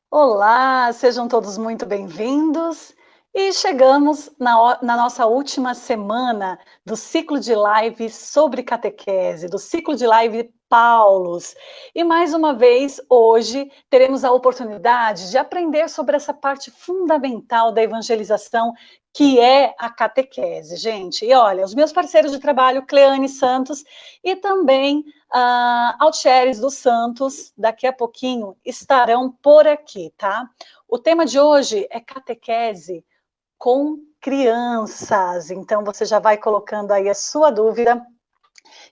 Olá, sejam todos muito bem-vindos. E chegamos na nossa última semana do ciclo de live sobre catequese, do ciclo de live Paulos. E mais uma vez, hoje, teremos a oportunidade de aprender sobre essa parte fundamental da evangelização, que é a catequese, gente. E olha, os meus parceiros de trabalho, Cleane Santos e também Altieres dos Santos, daqui a pouquinho, estarão por aqui, tá? O tema de hoje é catequese com crianças. Então, você já vai colocando aí a sua dúvida.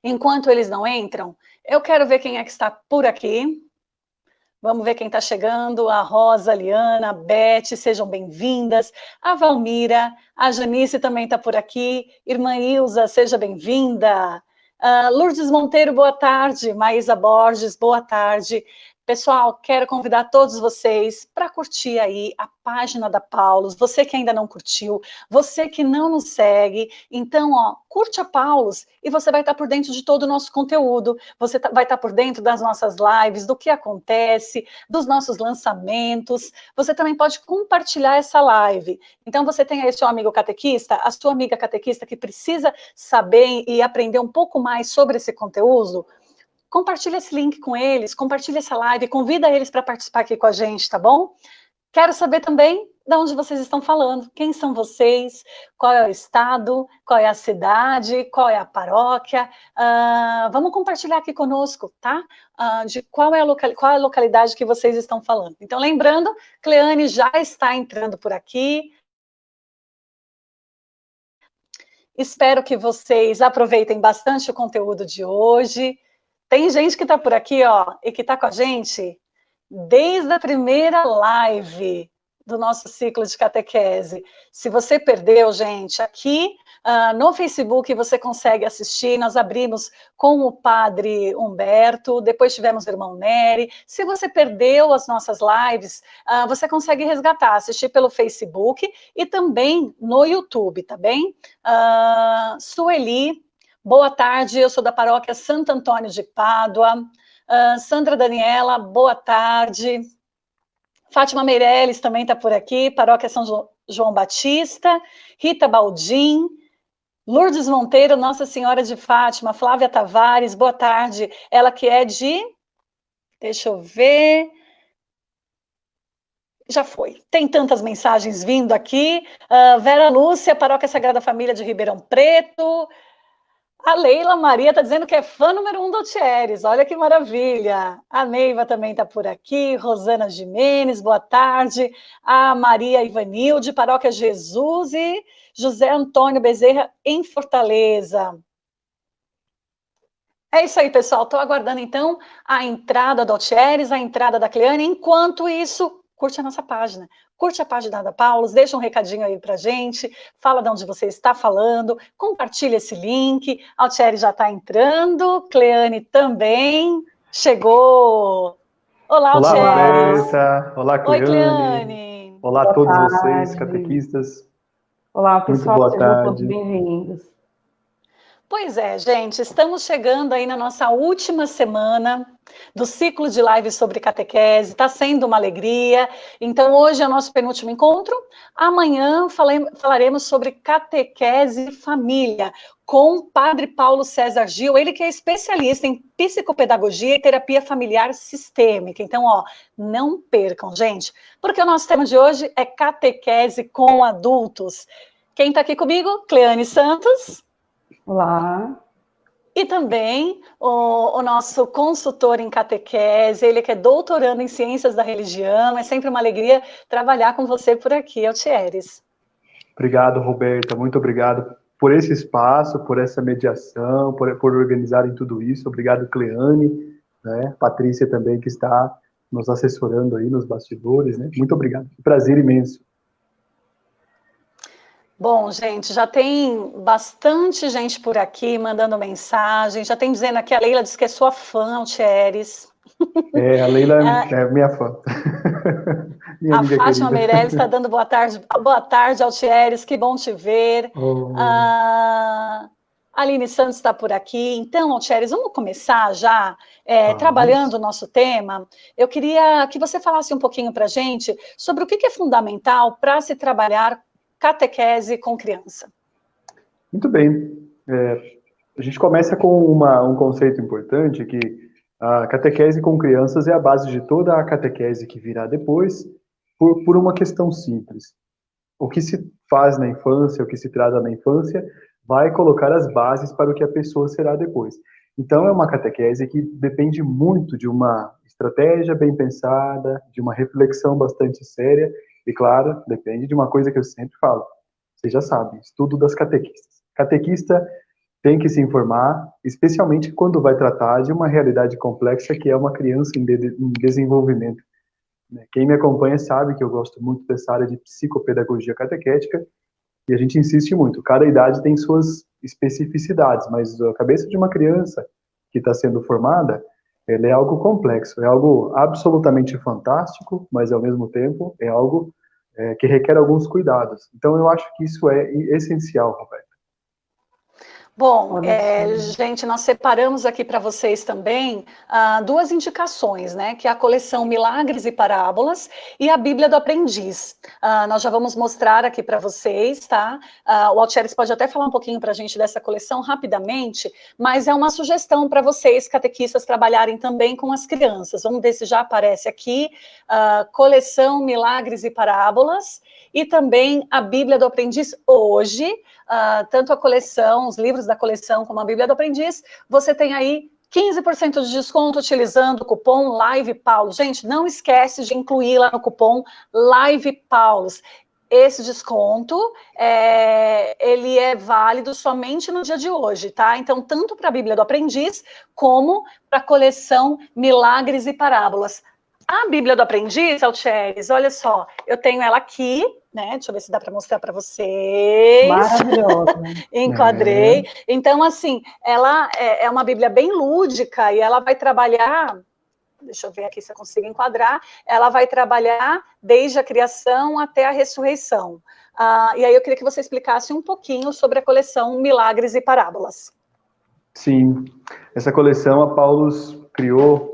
Enquanto eles não entram, eu quero ver quem é que está por aqui. Vamos ver quem está chegando. A Rosa, a Liana, a Beth, sejam bem-vindas. A Valmira, a Janice também está por aqui. Irmã Ilza, seja bem-vinda. Lourdes Monteiro, boa tarde. Maísa Borges, boa tarde. Pessoal, quero convidar todos vocês para curtir aí a página da Paulus. Você que ainda não curtiu, você que não nos segue, então, ó, curte a Paulus e você vai estar por dentro de todo o nosso conteúdo. Você vai estar por dentro das nossas lives, do que acontece, dos nossos lançamentos. Você também pode compartilhar essa live. Então, você tem aí seu amigo catequista, a sua amiga catequista que precisa saber e aprender um pouco mais sobre esse conteúdo. Compartilha esse link com eles, compartilha essa live, convida eles para participar aqui com a gente, tá bom? Quero saber também de onde vocês estão falando, quem são vocês, qual é o estado, qual é a cidade, qual é a paróquia. Vamos compartilhar aqui conosco, tá? De qual é a localidade que vocês estão falando. Então, lembrando, Cleane já está entrando por aqui. Espero que vocês aproveitem bastante o conteúdo de hoje. Tem gente que está por aqui, ó, e que está com a gente desde a primeira live do nosso ciclo de catequese. Se você perdeu, gente, aqui no Facebook você consegue assistir. Nós abrimos com o padre Humberto, depois tivemos o irmão Nery. Se você perdeu as nossas lives, você consegue resgatar, assistir pelo Facebook e também no YouTube, tá bem? Sueli, boa tarde, eu sou da paróquia Santo Antônio de Pádua. Sandra Daniela, boa tarde. Fátima Meirelles também está por aqui, paróquia São João Batista. Rita Baldim, Lourdes Monteiro, Nossa Senhora de Fátima. Flávia Tavares, boa tarde. Ela que é de... Deixa eu ver... Já foi. Tem tantas mensagens vindo aqui. Vera Lúcia, Paróquia Sagrada Família de Ribeirão Preto. A Leila Maria está dizendo que é fã número 1 do Thieres. Olha que maravilha. A Neiva também está por aqui. Rosana Jimenez, boa tarde. A Maria Ivanilde, Paróquia Jesus e José Antônio Bezerra, em Fortaleza. É isso aí, pessoal. Estou aguardando, então, a entrada do Thieres, a entrada da Cleane. Enquanto isso, curte a nossa página. Curte a página da Paulus, deixa um recadinho aí pra gente, fala de onde você está falando, compartilha esse link. Altieri já está entrando, Cleane também chegou. Olá, Olá, Altieres. Roberta. Olá, Oi, Cleane. Cleane. Olá a Boa todos vocês, tarde. catequistas. Olá, Muito pessoal, boa sejam todos tarde. bem-vindos. Pois é, gente, estamos chegando aí na nossa última semana do ciclo de lives sobre catequese, está sendo uma alegria. Então, hoje é o nosso penúltimo encontro. Amanhã falaremos sobre catequese e família, com o padre Paulo César Gil, ele que é especialista em psicopedagogia e terapia familiar sistêmica. Então, ó, não percam, gente, porque o nosso tema de hoje é catequese com adultos. Quem está aqui comigo? Cleane Santos. Olá. E também o nosso consultor em catequese, ele que é doutorando em ciências da religião. É sempre uma alegria trabalhar com você por aqui, Altieres. Obrigado, Roberta. Muito obrigado por esse espaço, por essa mediação, por organizarem tudo isso. Obrigado, Cleane, né? Patrícia também, que está nos assessorando aí nos bastidores, né? Muito obrigado. Prazer imenso. Bom, gente, já tem bastante gente por aqui mandando mensagem, já tem dizendo aqui, a Leila diz que é sua fã, Altieres. A Leila é minha fã. Minha A amiga Fátima querida. Meirelles está dando boa tarde, Altieres, que bom te ver. Oh. Aline Santos está por aqui. Então, Altieres, vamos começar já trabalhando o nosso tema. Eu queria que você falasse um pouquinho para a gente sobre o que é fundamental para se trabalhar catequese com criança. Muito bem. A gente começa com um conceito importante, que a catequese com crianças é a base de toda a catequese que virá depois, por uma questão simples. O que se faz na infância, o que se trata na infância, vai colocar as bases para o que a pessoa será depois. Então, é uma catequese que depende muito de uma estratégia bem pensada, de uma reflexão bastante séria, e, claro, depende de uma coisa que eu sempre falo. Você já sabe, estudo das catequistas. Catequista tem que se informar, especialmente quando vai tratar de uma realidade complexa que é uma criança em desenvolvimento. Quem me acompanha sabe que eu gosto muito dessa área de psicopedagogia catequética, e a gente insiste muito. Cada idade tem suas especificidades, mas a cabeça de uma criança que está sendo formada, ela é algo complexo, é algo absolutamente fantástico, mas ao mesmo tempo é algo que requer alguns cuidados. Então eu acho que isso é essencial, Roberto. Bom, gente, nós separamos aqui para vocês também duas indicações, né? Que é a coleção Milagres e Parábolas e a Bíblia do Aprendiz. Nós já vamos mostrar aqui para vocês, tá? O Altieres pode até falar um pouquinho para a gente dessa coleção rapidamente, mas é uma sugestão para vocês, catequistas, trabalharem também com as crianças. Vamos ver se já aparece aqui. Coleção Milagres e Parábolas e também a Bíblia do Aprendiz hoje. Tanto a coleção, os livros da coleção, como a Bíblia do Aprendiz, você tem aí 15% de desconto utilizando o cupom LivePaulos. Gente, não esquece de incluir lá no cupom LivePaulos. Esse desconto, ele é válido somente no dia de hoje, tá? Então, tanto para a Bíblia do Aprendiz, como para a coleção Milagres e Parábolas. A Bíblia do Aprendiz, Altieres, olha só, eu tenho ela aqui, né? Deixa eu ver se dá para mostrar para vocês. Maravilhosa. Enquadrei. Então, assim, ela é uma Bíblia bem lúdica e ela vai trabalhar, deixa eu ver aqui se eu consigo enquadrar, ela vai trabalhar desde a criação até a ressurreição. E aí eu queria que você explicasse um pouquinho sobre a coleção Milagres e Parábolas. Sim, essa coleção a Paulus criou,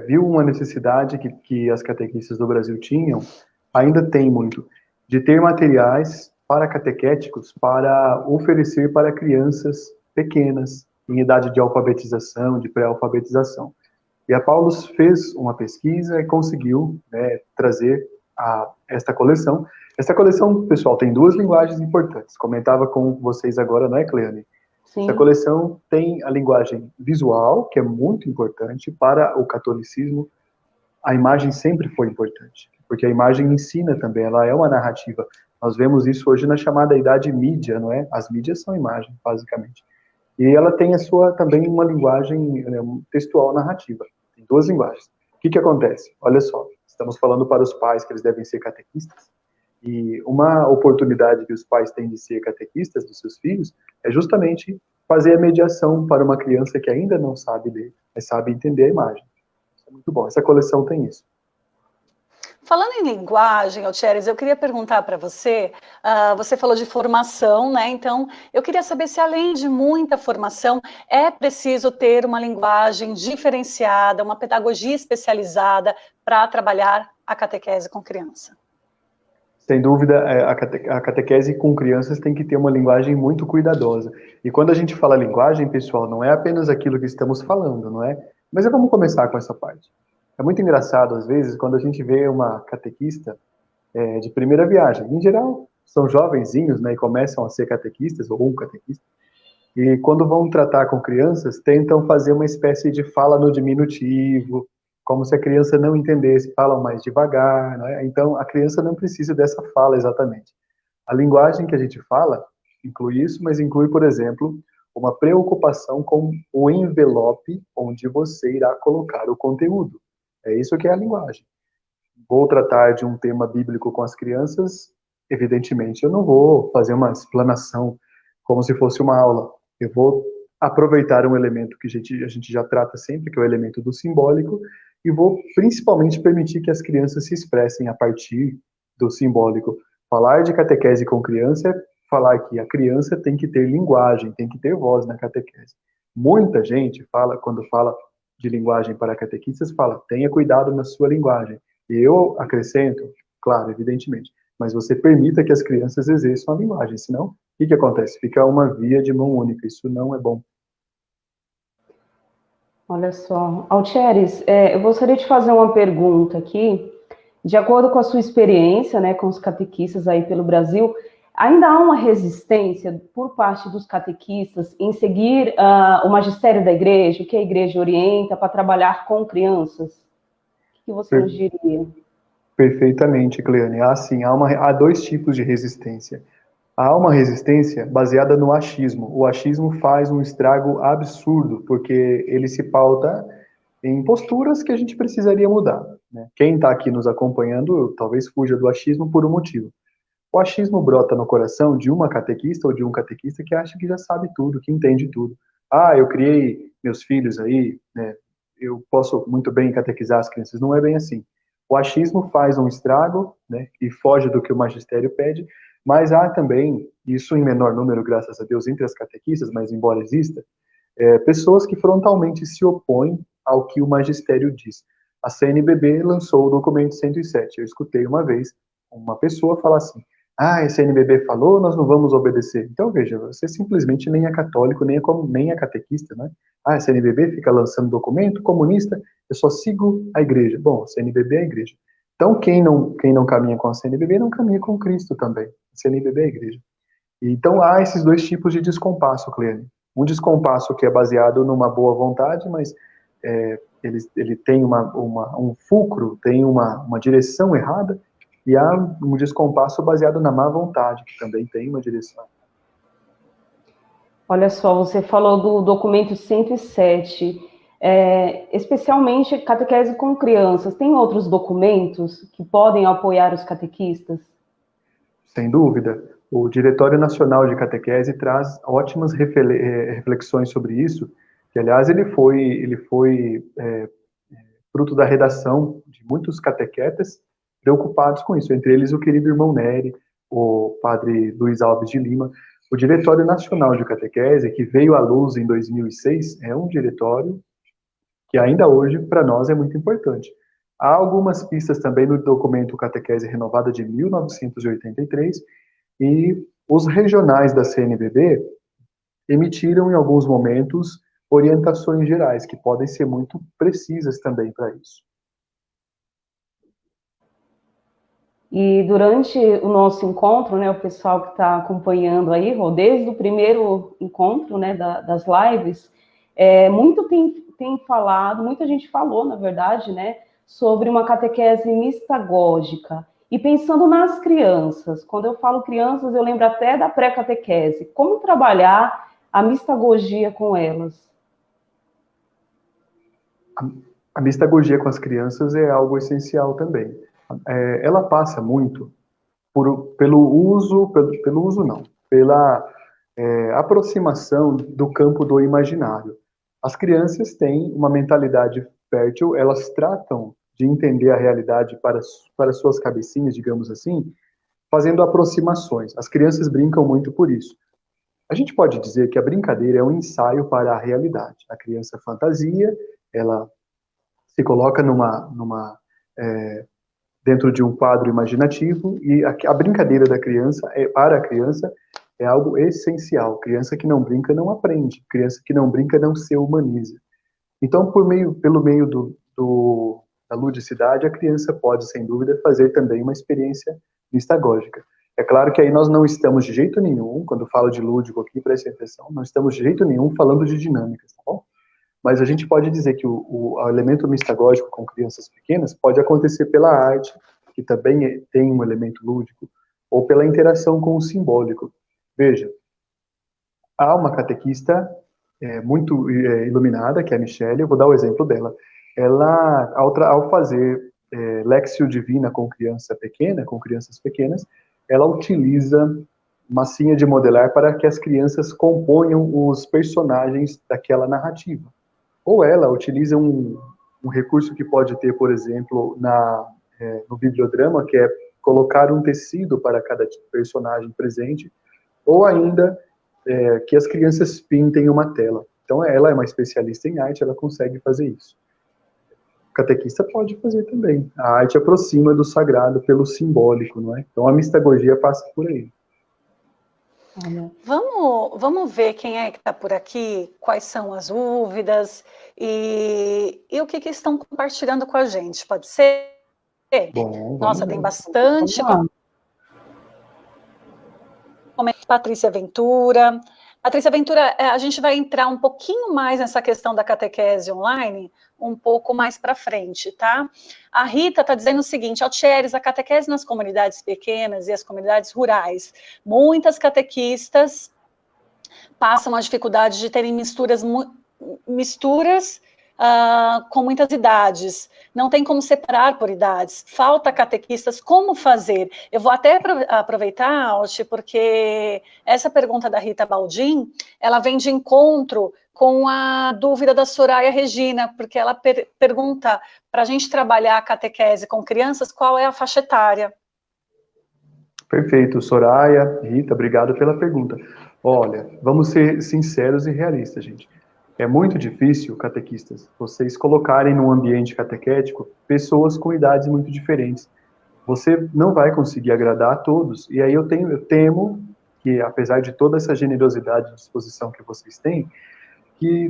viu uma necessidade que as catequistas do Brasil tinham, ainda tem muito, de ter materiais para catequéticos para oferecer para crianças pequenas, em idade de alfabetização, de pré-alfabetização. E a Paulus fez uma pesquisa e conseguiu trazer esta coleção. Esta coleção, pessoal, tem duas linguagens importantes. Comentava com vocês agora, não é, Cleane? Sim. Essa coleção tem a linguagem visual, que é muito importante para o catolicismo. A imagem sempre foi importante, porque a imagem ensina também, ela é uma narrativa. Nós vemos isso hoje na chamada idade mídia, não é? As mídias são imagem, basicamente. E ela tem a sua, também, uma linguagem textual narrativa. Tem duas linguagens. O que acontece? Olha só, estamos falando para os pais que eles devem ser catequistas, e uma oportunidade que os pais têm de ser catequistas dos seus filhos é justamente fazer a mediação para uma criança que ainda não sabe ler, mas sabe entender a imagem. Isso é muito bom. Essa coleção tem isso. Falando em linguagem, Altieres, eu queria perguntar para você, você falou de formação, né? Então, eu queria saber se além de muita formação, é preciso ter uma linguagem diferenciada, uma pedagogia especializada para trabalhar a catequese com criança. Sem dúvida, a catequese com crianças tem que ter uma linguagem muito cuidadosa. E quando a gente fala linguagem, pessoal, não é apenas aquilo que estamos falando, não é? Mas vamos começar com essa parte. É muito engraçado, às vezes, quando a gente vê uma catequista de primeira viagem. Em geral, são jovenzinhos, né, e começam a ser catequistas, ou um catequista, e quando vão tratar com crianças, tentam fazer uma espécie de fala no diminutivo, como se a criança não entendesse, falam mais devagar, né? Então a criança não precisa dessa fala exatamente. A linguagem que a gente fala inclui isso, mas inclui, por exemplo, uma preocupação com o envelope onde você irá colocar o conteúdo. É isso que é a linguagem. Vou tratar de um tema bíblico com as crianças, evidentemente eu não vou fazer uma explanação como se fosse uma aula. Eu vou aproveitar um elemento que a gente já trata sempre, que é o elemento do simbólico, e vou principalmente permitir que as crianças se expressem a partir do simbólico. Falar de catequese com criança falar que a criança tem que ter linguagem, tem que ter voz na catequese. Muita gente fala, quando fala de linguagem para catequistas, fala, tenha cuidado na sua linguagem. E eu acrescento, claro, evidentemente, mas você permita que as crianças exerçam a linguagem, senão, o que acontece? Fica uma via de mão única, isso não é bom. Olha só. Altieres, eu gostaria de fazer uma pergunta aqui. De acordo com a sua experiência, né, com os catequistas aí pelo Brasil, ainda há uma resistência por parte dos catequistas em seguir o magistério da igreja, o que a igreja orienta para trabalhar com crianças? O que você nos diria? Perfeitamente, Cleane. Assim, há dois tipos de resistência. Há uma resistência baseada no achismo. O achismo faz um estrago absurdo, porque ele se pauta em posturas que a gente precisaria mudar, né? Quem está aqui nos acompanhando talvez fuja do achismo por um motivo. O achismo brota no coração de uma catequista ou de um catequista que acha que já sabe tudo, que entende tudo. Ah, eu criei meus filhos aí, né? Eu posso muito bem catequizar as crianças. Não é bem assim. O achismo faz um estrago, né? E foge do que o magistério pede, mas há também, isso em menor número, graças a Deus, entre as catequistas, mas embora exista, pessoas que frontalmente se opõem ao que o magistério diz. A CNBB lançou o documento 107. Eu escutei uma vez uma pessoa falar assim, a CNBB falou, nós não vamos obedecer. Então, veja, você simplesmente nem é católico, nem é catequista, né? A CNBB fica lançando documento comunista, eu só sigo a igreja. Bom, a CNBB é a igreja. Então, quem não caminha com a CNBB não caminha com Cristo também. A CNBB é a igreja. Então, há esses dois tipos de descompasso, Cleane. Um descompasso que é baseado numa boa vontade, mas ele tem um fulcro, tem uma direção errada, e há um descompasso baseado na má vontade, que também tem uma direção. Olha só, você falou do documento 107, especialmente catequese com crianças. Tem outros documentos que podem apoiar os catequistas? Sem dúvida. O Diretório Nacional de Catequese traz ótimas reflexões sobre isso, que, aliás, ele foi fruto da redação de muitos catequetas preocupados com isso, entre eles o querido irmão Nery, o padre Luiz Alves de Lima. O Diretório Nacional de Catequese, que veio à luz em 2006, é um diretório que ainda hoje, para nós, é muito importante. Há algumas pistas também no documento Catequese Renovada de 1983, e os regionais da CNBB emitiram, em alguns momentos, orientações gerais, que podem ser muito precisas também para isso. E durante o nosso encontro, né, o pessoal que está acompanhando aí, desde o primeiro encontro, né, das lives, muito tem falado, muita gente falou, na verdade, né, sobre uma catequese mistagógica. E pensando nas crianças, quando eu falo crianças, eu lembro até da pré-catequese. Como trabalhar a mistagogia com elas? A mistagogia com as crianças é algo essencial também. Ela passa muito pela aproximação do campo do imaginário. As crianças têm uma mentalidade fértil, elas tratam de entender a realidade para suas cabecinhas, digamos assim, fazendo aproximações. As crianças brincam muito por isso. A gente pode dizer que a brincadeira é um ensaio para a realidade. A criança fantasia, ela se coloca dentro de um quadro imaginativo, e a brincadeira da criança, para a criança, é algo essencial. Criança que não brinca não aprende. Criança que não brinca não se humaniza. Então, pelo meio da ludicidade, a criança pode, sem dúvida, fazer também uma experiência mistagógica. É claro que aí nós não estamos de jeito nenhum, quando falo de lúdico aqui, preste atenção, não estamos de jeito nenhum falando de dinâmicas, tá bom? Mas a gente pode dizer que o elemento mistagógico com crianças pequenas pode acontecer pela arte, que também tem um elemento lúdico, ou pela interação com o simbólico. Veja, há uma catequista muito iluminada, que é a Michele, eu vou dar o exemplo dela. Ela, ao fazer Lectio Divina com crianças pequenas, ela utiliza massinha de modelar para que as crianças componham os personagens daquela narrativa. Ou ela utiliza um recurso que pode ter, por exemplo, no bibliodrama, que é colocar um tecido para cada personagem presente, ou ainda que as crianças pintem uma tela. Então, ela é uma especialista em arte, ela consegue fazer isso. O catequista pode fazer também. A arte aproxima do sagrado pelo simbólico, não é? Então, a mistagogia passa por aí. Vamos ver quem é que está por aqui, quais são as dúvidas e o que estão compartilhando com a gente, pode ser? Bom, nossa, tem bastante. Patrícia Ventura. Patrícia Ventura, a gente vai entrar um pouquinho mais nessa questão da catequese online, um pouco mais para frente, tá? A Rita está dizendo o seguinte, Altieres, a catequese nas comunidades pequenas e as comunidades rurais, muitas catequistas passam a dificuldade de terem misturas com muitas idades, não tem como separar por idades, falta catequistas, como fazer? Eu vou até aproveitar, Alt, porque essa pergunta da Rita Baldin, ela vem de encontro com a dúvida da Soraya Regina, porque ela pergunta para a gente trabalhar a catequese com crianças, qual é a faixa etária? Perfeito, Soraya, Rita, obrigado pela pergunta. Olha, vamos ser sinceros e realistas, gente. É muito difícil, catequistas, vocês colocarem num ambiente catequético pessoas com idades muito diferentes. Você não vai conseguir agradar a todos. E aí eu temo que, apesar de toda essa generosidade e disposição que vocês têm, que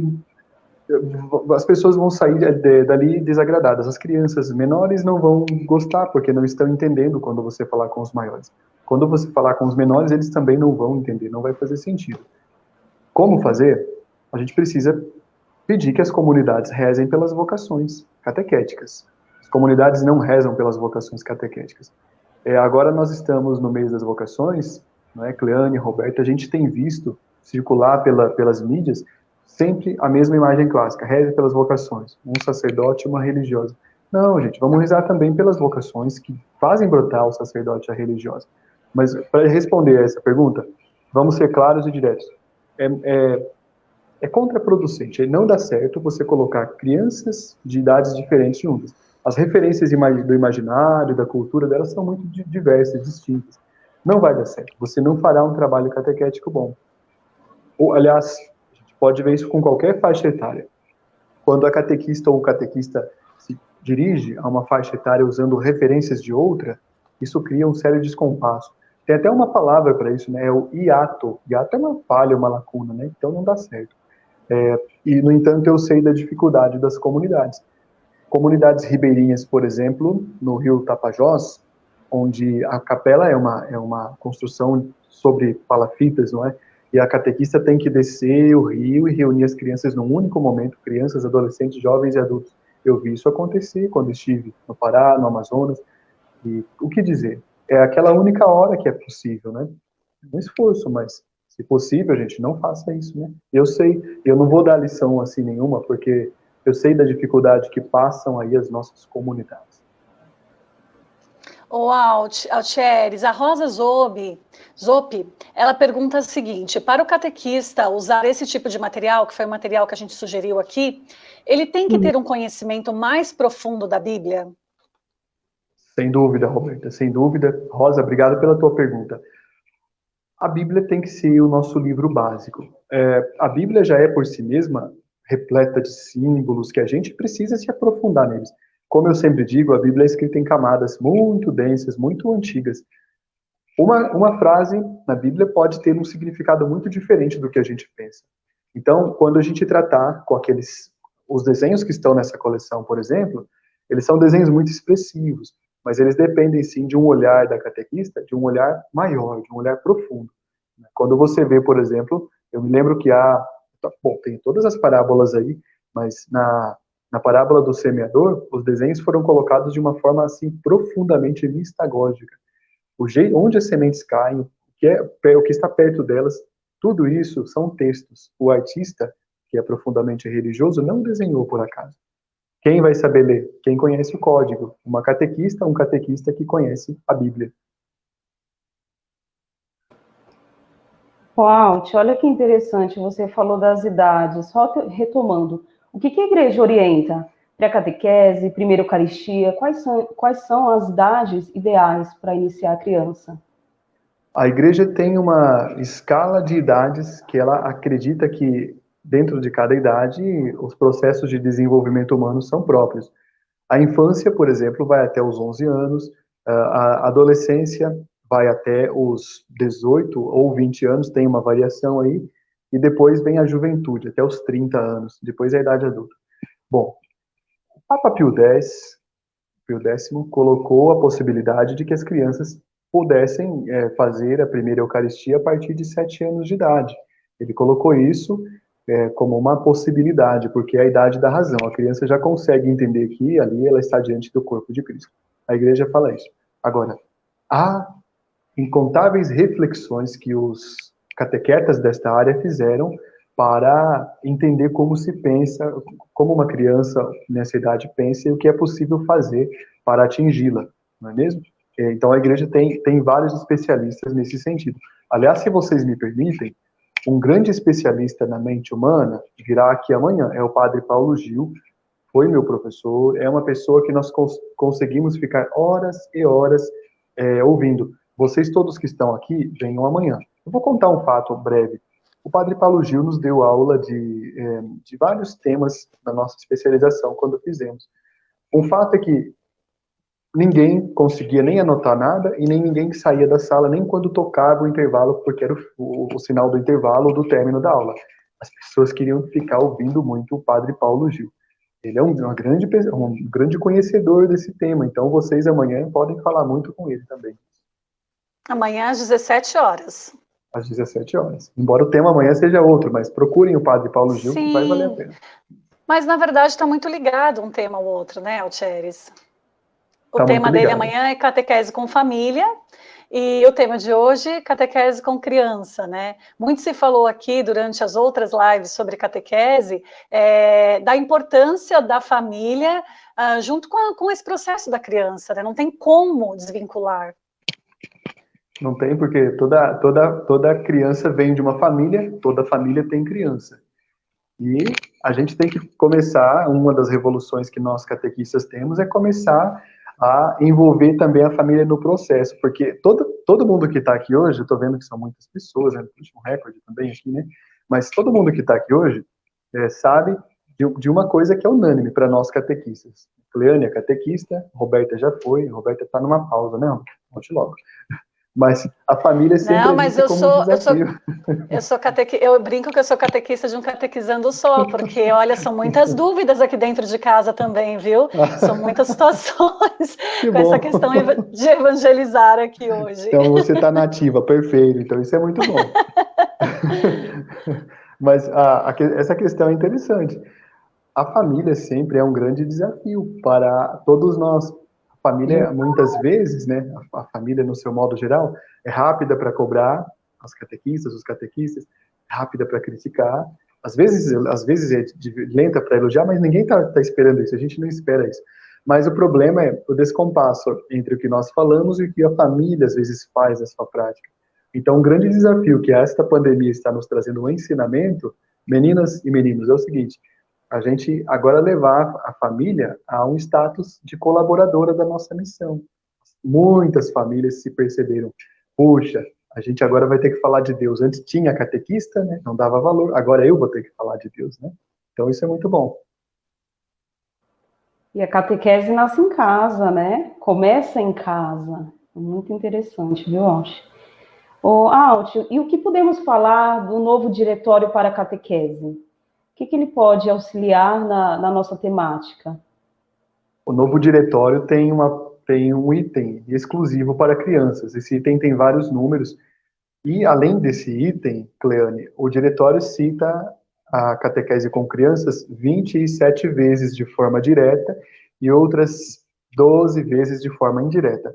as pessoas vão sair dali desagradadas. As crianças menores não vão gostar, porque não estão entendendo quando você falar com os maiores. Quando você falar com os menores, eles também não vão entender, não vai fazer sentido. Como fazer? A gente precisa pedir que as comunidades rezem pelas vocações catequéticas. As comunidades não rezam pelas vocações catequéticas. Agora nós estamos no mês das vocações, não é? Cleane, Roberta, a gente tem visto circular pelas mídias sempre a mesma imagem clássica, reze pelas vocações, um sacerdote e uma religiosa. Não, gente, vamos rezar também pelas vocações que fazem brotar o sacerdote e a religiosa. Mas, para responder a essa pergunta, vamos ser claros e diretos. É contraproducente, não dá certo você colocar crianças de idades diferentes juntas. As referências do imaginário, da cultura delas são muito diversas, distintas. Não vai dar certo, você não fará um trabalho catequético bom. Aliás, a gente pode ver isso com qualquer faixa etária. Quando a catequista ou o catequista se dirige a uma faixa etária usando referências de outra, isso cria um sério descompasso. Tem até uma palavra para isso, né? É o hiato. Hiato é uma falha, uma lacuna, né? Então não dá certo. E, no entanto, eu sei da dificuldade das comunidades. Comunidades ribeirinhas, por exemplo, no rio Tapajós, onde a capela é uma construção sobre palafitas, não é? E a catequista tem que descer o rio e reunir as crianças num único momento, crianças, adolescentes, jovens e adultos. Eu vi isso acontecer quando estive no Pará, no Amazonas. E o que dizer? É aquela única hora que é possível, né? É um esforço, mas se possível, gente, não faça isso, né? Eu sei, eu não vou dar lição assim nenhuma, porque eu sei da dificuldade que passam aí as nossas comunidades. Altieres, a Rosa Zopi, ela pergunta o seguinte, para o catequista usar esse tipo de material, que foi o material que a gente sugeriu aqui, ele tem que ter um conhecimento mais profundo da Bíblia? Sem dúvida, Roberta, sem dúvida. Rosa, obrigado pela tua pergunta. A Bíblia tem que ser o nosso livro básico. A Bíblia já é, por si mesma, repleta de símbolos que a gente precisa se aprofundar neles. Como eu sempre digo, a Bíblia é escrita em camadas muito densas, muito antigas. Uma frase na Bíblia pode ter um significado muito diferente do que a gente pensa. Então, quando a gente tratar com os desenhos que estão nessa coleção, por exemplo, eles são desenhos muito expressivos, mas eles dependem, sim, de um olhar da catequista, de um olhar maior, de um olhar profundo. Quando você vê, por exemplo, eu me lembro que tem todas as parábolas aí, mas na parábola do semeador, os desenhos foram colocados de uma forma, assim, profundamente mistagógica. Onde as sementes caem, o que está perto delas, tudo isso são textos. O artista, que é profundamente religioso, não desenhou por acaso. Quem vai saber ler? Quem conhece o código. Um catequista que conhece a Bíblia. Alt, olha que interessante, você falou das idades. Só retomando, o que a igreja orienta? Pré-catequese, primeira Eucaristia, quais são as idades ideais para iniciar a criança? A igreja tem uma escala de idades que ela acredita que, dentro de cada idade, os processos de desenvolvimento humano são próprios. A infância, por exemplo, vai até os 11 anos, a adolescência vai até os 18 ou 20 anos, tem uma variação aí, e depois vem a juventude, até os 30 anos, depois a idade adulta. Bom, o Papa Pio X colocou a possibilidade de que as crianças pudessem fazer a primeira Eucaristia a partir de 7 anos de idade. Ele colocou isso como uma possibilidade, porque é a idade da razão. A criança já consegue entender que ali ela está diante do corpo de Cristo. A igreja fala isso. Agora, há incontáveis reflexões que os catequetas desta área fizeram para entender como se pensa, como uma criança nessa idade pensa e o que é possível fazer para atingi-la, não é mesmo? Então a igreja tem vários especialistas nesse sentido. Aliás, se vocês me permitem, um grande especialista na mente humana virá aqui amanhã, é o padre Paulo Gil, foi meu professor, é uma pessoa que nós conseguimos ficar horas e horas ouvindo. Vocês todos que estão aqui, venham amanhã. Eu vou contar um fato breve. O padre Paulo Gil nos deu aula de vários temas na nossa especialização quando fizemos. Um fato é que ninguém conseguia nem anotar nada e nem ninguém saía da sala, nem quando tocava o intervalo, porque era o sinal do intervalo ou do término da aula. As pessoas queriam ficar ouvindo muito o padre Paulo Gil. Ele é um grande conhecedor desse tema, então vocês amanhã podem falar muito com ele também. Amanhã às 17 horas. Às 17 horas. Embora o tema amanhã seja outro, mas procurem o padre Paulo Gil, Sim, que vai valer a pena. Mas, na verdade, está muito ligado um tema ao outro, né, Altieri? O Tá tema dele ligado. amanhã é catequese com família, e o tema de hoje, catequese com criança, né? Muito se falou aqui durante as outras lives sobre catequese, da importância da família junto com esse processo da criança, né? Não tem como desvincular. Não tem, porque toda criança vem de uma família, toda família tem criança. E a gente tem que começar, uma das revoluções que nós catequistas temos é começar a envolver também a família no processo, porque todo mundo que está aqui hoje, eu estou vendo que são muitas pessoas, né, um recorde também aqui, né, mas todo mundo que está aqui hoje sabe de uma coisa que é unânime para nós catequistas. Cleane é catequista, Roberta já foi, Roberta está numa pausa, né, volte logo. Mas a família sempre não, mas como um desafio. Eu brinco que eu sou catequista de um catequizando só, porque, olha, são muitas dúvidas aqui dentro de casa também, viu? São muitas situações com essa questão de evangelizar aqui hoje. Então você está nativa, perfeito. Então isso é muito bom. Mas essa questão é interessante. A família sempre é um grande desafio para todos nós. A família, muitas vezes, né, a família, no seu modo geral, é rápida para cobrar as catequistas, os catequistas, é rápida para criticar, às vezes é lenta para elogiar, mas ninguém está esperando isso, a gente não espera isso. Mas o problema é o descompasso entre o que nós falamos e o que a família, às vezes, faz na sua prática. Então, um grande desafio que esta pandemia está nos trazendo um ensinamento, meninas e meninos, é o seguinte: a gente agora levar a família a um status de colaboradora da nossa missão. Muitas famílias se perceberam, puxa, a gente agora vai ter que falar de Deus. Antes tinha catequista, né, não dava valor, agora eu vou ter que falar de Deus, né? Então isso é muito bom. E a catequese nasce em casa, né? Começa em casa. Muito interessante, viu, Altio? Altio, e o que podemos falar do novo diretório para a catequese? O que ele pode auxiliar na nossa temática? O novo diretório tem um item exclusivo para crianças. Esse item tem vários números. E, além desse item, Cleane, o diretório cita a catequese com crianças 27 vezes de forma direta e outras 12 vezes de forma indireta.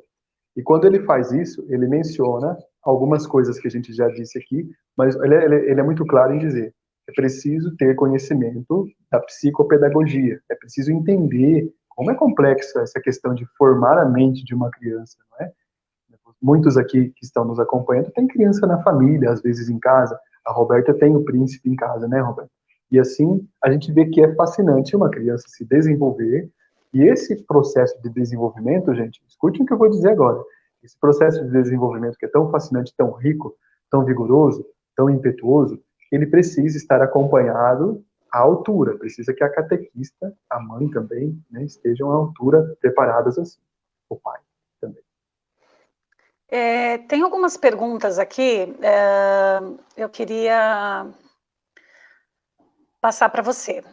E quando ele faz isso, ele menciona algumas coisas que a gente já disse aqui, mas ele é muito claro em dizer: é preciso ter conhecimento da psicopedagogia, é preciso entender como é complexa essa questão de formar a mente de uma criança, não é? Muitos aqui que estão nos acompanhando têm criança na família, às vezes em casa. A Roberta tem o príncipe em casa, né, Roberta? E assim, a gente vê que é fascinante uma criança se desenvolver. E esse processo de desenvolvimento, gente, escute o que eu vou dizer agora, Esse processo de desenvolvimento que é tão fascinante, tão rico, tão vigoroso, tão impetuoso, ele precisa estar acompanhado à altura, precisa que a catequista, a mãe também, né, estejam à altura, preparadas assim, o pai também. Tem algumas perguntas aqui, eu queria passar para você.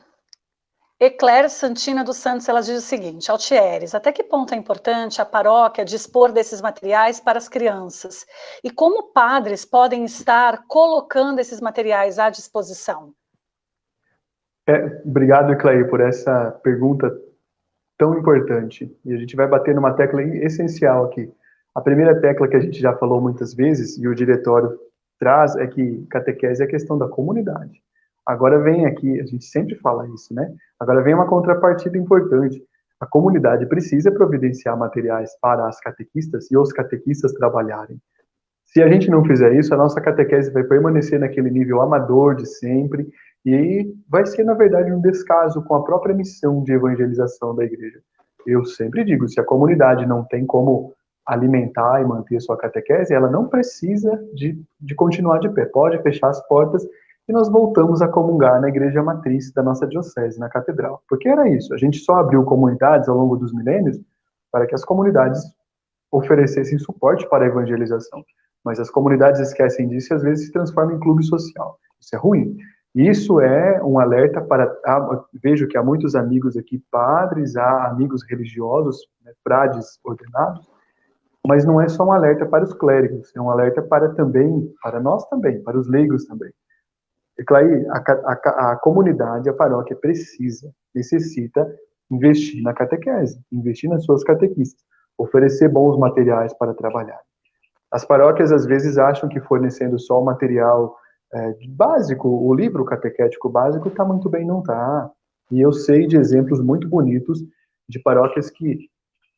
Eclair Santina dos Santos, ela diz o seguinte: Altieres, até que ponto é importante a paróquia dispor desses materiais para as crianças? E como padres podem estar colocando esses materiais à disposição? Obrigado, Eclair, por essa pergunta tão importante. E a gente vai bater numa tecla essencial aqui. A primeira tecla que a gente já falou muitas vezes, e o diretório traz, é que catequese é a questão da comunidade. Agora vem aqui, a gente sempre fala isso, né? Agora vem uma contrapartida importante. A comunidade precisa providenciar materiais para as catequistas e os catequistas trabalharem. Se a gente não fizer isso, a nossa catequese vai permanecer naquele nível amador de sempre e vai ser, na verdade, um descaso com a própria missão de evangelização da igreja. Eu sempre digo, se a comunidade não tem como alimentar e manter sua catequese, ela não precisa de continuar de pé. Pode fechar as portas e nós voltamos a comungar na igreja matriz da nossa diocese, na catedral. Porque era isso, a gente só abriu comunidades ao longo dos milênios para que as comunidades oferecessem suporte para a evangelização. Mas as comunidades esquecem disso e às vezes se transformam em clube social. Isso é ruim. Isso é um alerta para... vejo que há muitos amigos aqui, padres, há amigos religiosos, né, frades ordenados, mas não é só um alerta para os clérigos, é um alerta para nós também, para os leigos também. E, Clay, a comunidade, a paróquia necessita investir na catequese, investir nas suas catequistas, oferecer bons materiais para trabalhar. As paróquias, às vezes, acham que fornecendo só o material básico, o livro catequético básico, está muito bem, não está. E eu sei de exemplos muito bonitos de paróquias que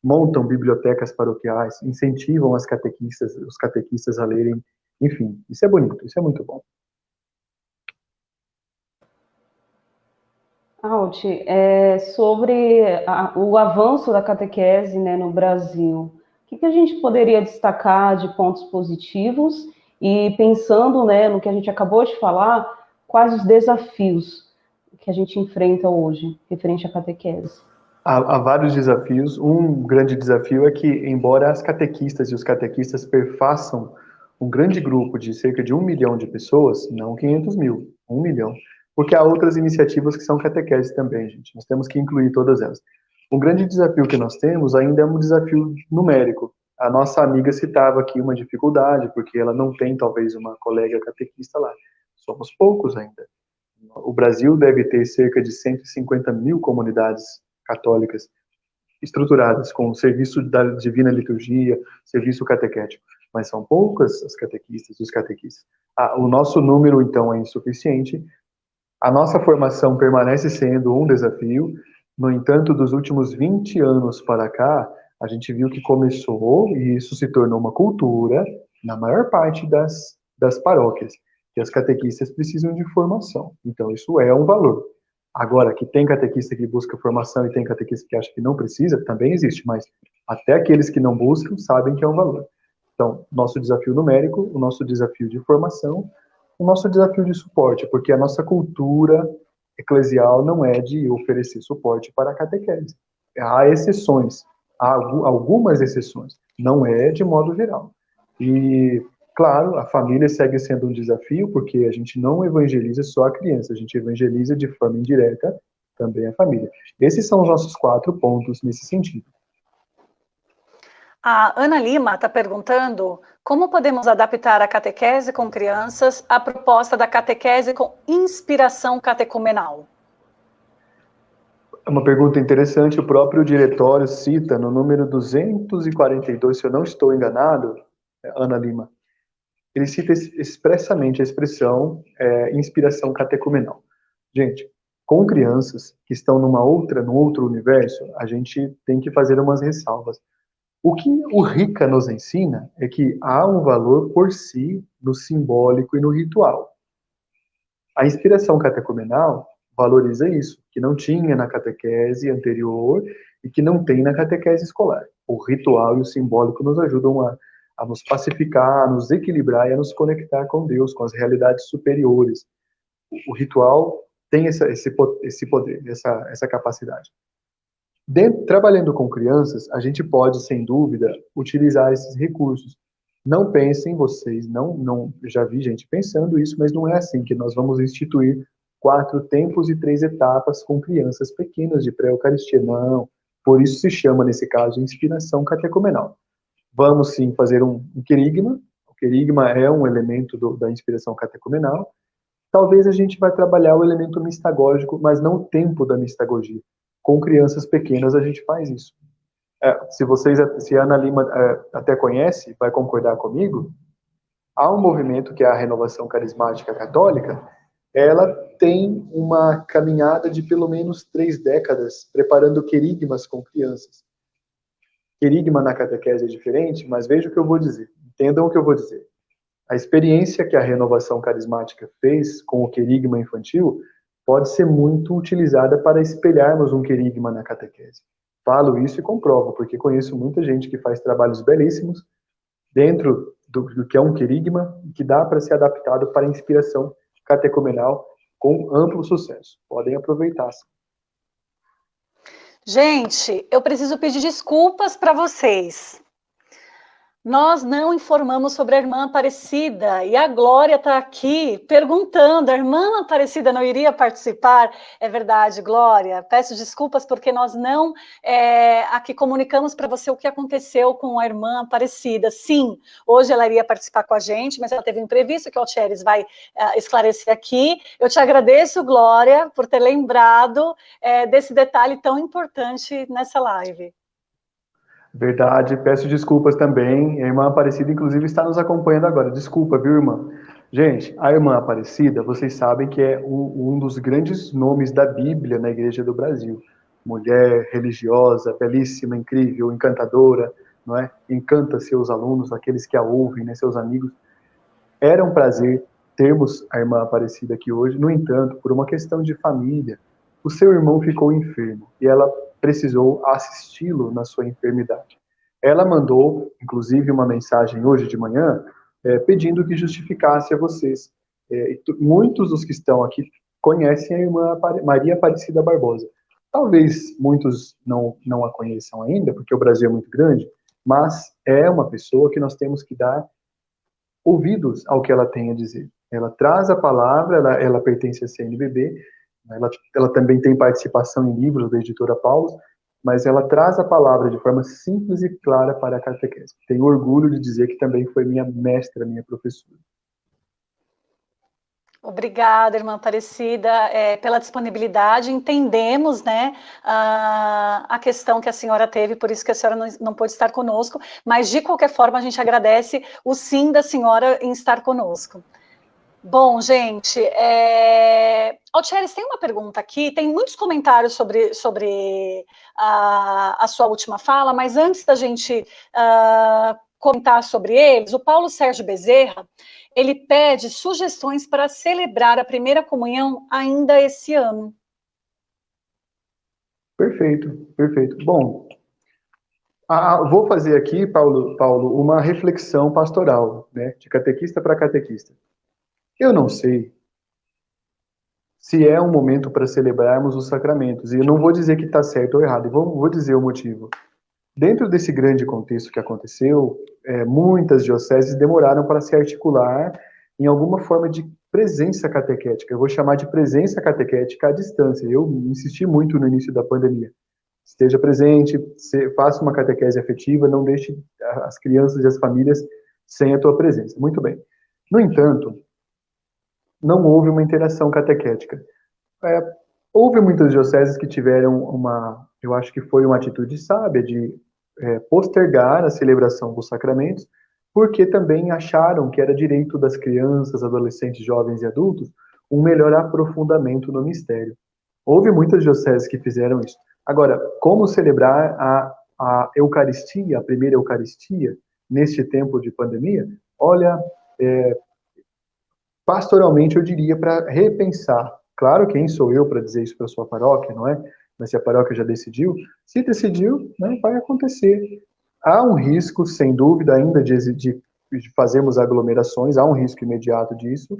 montam bibliotecas paroquiais, incentivam os catequistas a lerem, enfim, isso é bonito, isso é muito bom. Alt, sobre o avanço da catequese, né, no Brasil, o que a gente poderia destacar de pontos positivos e pensando, né, no que a gente acabou de falar, quais os desafios que a gente enfrenta hoje, referente à catequese? Há vários desafios. Um grande desafio é que, embora as catequistas e os catequistas perfaçam um grande grupo de cerca de 1 milhão de pessoas, não 500 mil, 1 milhão, porque há outras iniciativas que são catequeses também, gente. Nós temos que incluir todas elas. Um grande desafio que nós temos ainda é um desafio numérico. A nossa amiga citava aqui uma dificuldade, porque ela não tem, talvez, uma colega catequista lá. Somos poucos ainda. O Brasil deve ter cerca de 150 mil comunidades católicas estruturadas com o serviço da Divina Liturgia, serviço catequético, mas são poucas as catequistas e os catequistas. O nosso número, então, é insuficiente. A nossa formação permanece sendo um desafio. No entanto, dos últimos 20 anos para cá, a gente viu que começou, e isso se tornou uma cultura, na maior parte das paróquias, que as catequistas precisam de formação. Então, isso é um valor. Agora, que tem catequista que busca formação e tem catequista que acha que não precisa, também existe, mas até aqueles que não buscam sabem que é um valor. Então, nosso desafio numérico, o nosso desafio de formação, o nosso desafio de suporte, porque a nossa cultura eclesial não é de oferecer suporte para a catequese. Há exceções, há algumas exceções, não é de modo geral. E, claro, a família segue sendo um desafio, porque a gente não evangeliza só a criança, a gente evangeliza de forma indireta também a família. Esses são os nossos 4 pontos nesse sentido. A Ana Lima está perguntando como podemos adaptar a catequese com crianças à proposta da catequese com inspiração catecumenal. É uma pergunta interessante, o próprio diretório cita no número 242, se eu não estou enganado, Ana Lima, ele cita expressamente a expressão inspiração catecumenal. Gente, com crianças que estão num outro universo, a gente tem que fazer umas ressalvas. O que o Rica nos ensina é que há um valor por si no simbólico e no ritual. A inspiração catecumenal valoriza isso, que não tinha na catequese anterior e que não tem na catequese escolar. O ritual e o simbólico nos ajudam a nos pacificar, a nos equilibrar e a nos conectar com Deus, com as realidades superiores. O ritual tem esse poder, essa capacidade. Trabalhando com crianças, a gente pode, sem dúvida, utilizar esses recursos. Não pensem vocês, não, já vi gente pensando isso, mas não é assim que nós vamos instituir 4 tempos e 3 etapas com crianças pequenas de pré-eucaristia. Não, por isso se chama, nesse caso, inspiração catecumenal. Vamos sim fazer um querigma. O querigma é um elemento da inspiração catecumenal. Talvez a gente vai trabalhar o elemento mistagógico, mas não o tempo da mistagogia. Com crianças pequenas a gente faz isso. Se a Ana Lima até conhece, vai concordar comigo, há um movimento que é a Renovação Carismática Católica. Ela tem uma caminhada de pelo menos 3 décadas preparando querigmas com crianças. Querigma na catequese é diferente, mas veja o que eu vou dizer. Entendam o que eu vou dizer. A experiência que a Renovação Carismática fez com o querigma infantil pode ser muito utilizada para espelharmos um querigma na catequese. Falo isso e comprovo, porque conheço muita gente que faz trabalhos belíssimos dentro do que é um querigma, que dá para ser adaptado para a inspiração catecumenal com amplo sucesso. Podem aproveitar. Gente, eu preciso pedir desculpas para vocês. Nós não informamos sobre a irmã Aparecida, e a Glória está aqui perguntando, a irmã Aparecida não iria participar? É verdade, Glória, peço desculpas porque nós não aqui comunicamos para você o que aconteceu com a irmã Aparecida. Sim, hoje ela iria participar com a gente, mas ela teve um imprevisto que o Altieres vai esclarecer aqui. Eu te agradeço, Glória, por ter lembrado desse detalhe tão importante nessa live. Verdade, peço desculpas também. A irmã Aparecida, inclusive, está nos acompanhando agora. Desculpa, viu, irmã? Gente, a irmã Aparecida, vocês sabem que é um dos grandes nomes da Bíblia na Igreja do Brasil. Mulher religiosa, belíssima, incrível, encantadora, não é? Encanta seus alunos, aqueles que a ouvem, né, seus amigos. Era um prazer termos a irmã Aparecida aqui hoje. No entanto, por uma questão de família, o seu irmão ficou enfermo e ela precisou assisti-lo na sua enfermidade. Ela mandou, inclusive, uma mensagem hoje de manhã, pedindo que justificasse a vocês. Muitos dos que estão aqui conhecem a irmã Maria Aparecida Barbosa. Talvez muitos não a conheçam ainda, porque o Brasil é muito grande, mas é uma pessoa que nós temos que dar ouvidos ao que ela tem a dizer. Ela traz a palavra, ela pertence à CNBB, ela também tem participação em livros da editora Paulus, mas ela traz a palavra de forma simples e clara para a catequese. Tenho orgulho de dizer que também foi minha mestra, minha professora. Obrigada, irmã Aparecida, pela disponibilidade. Entendemos, né, a questão que a senhora teve, por isso que a senhora não pôde estar conosco, mas de qualquer forma a gente agradece o sim da senhora em estar conosco. Bom, gente, Altieres, tem uma pergunta aqui, tem muitos comentários sobre a sua última fala, mas antes da gente comentar sobre eles, o Paulo Sérgio Bezerra, ele pede sugestões para celebrar a primeira comunhão ainda esse ano. Perfeito, perfeito. Bom, vou fazer aqui, Paulo, uma reflexão pastoral, né, de catequista para catequista. Eu não sei se é um momento para celebrarmos os sacramentos, e eu não vou dizer que está certo ou errado, vou dizer o motivo. Dentro desse grande contexto que aconteceu, muitas dioceses demoraram para se articular em alguma forma de presença catequética. Eu vou chamar de presença catequética à distância. Eu insisti muito no início da pandemia. Esteja presente, faça uma catequese afetiva, não deixe as crianças e as famílias sem a tua presença. Muito bem. No entanto, não houve uma interação catequética. Houve muitas dioceses que tiveram eu acho que foi uma atitude sábia de postergar a celebração dos sacramentos, porque também acharam que era direito das crianças, adolescentes, jovens e adultos um melhor aprofundamento no mistério. Houve muitas dioceses que fizeram isso. Agora, como celebrar a Eucaristia, a primeira Eucaristia, neste tempo de pandemia? Olha, pastoralmente eu diria para repensar. Claro, quem sou eu para dizer isso para a sua paróquia, não é? mas se a paróquia já decidiu, se decidiu, né, vai acontecer. Há um risco, sem dúvida, ainda de fazermos aglomerações, há um risco imediato disso.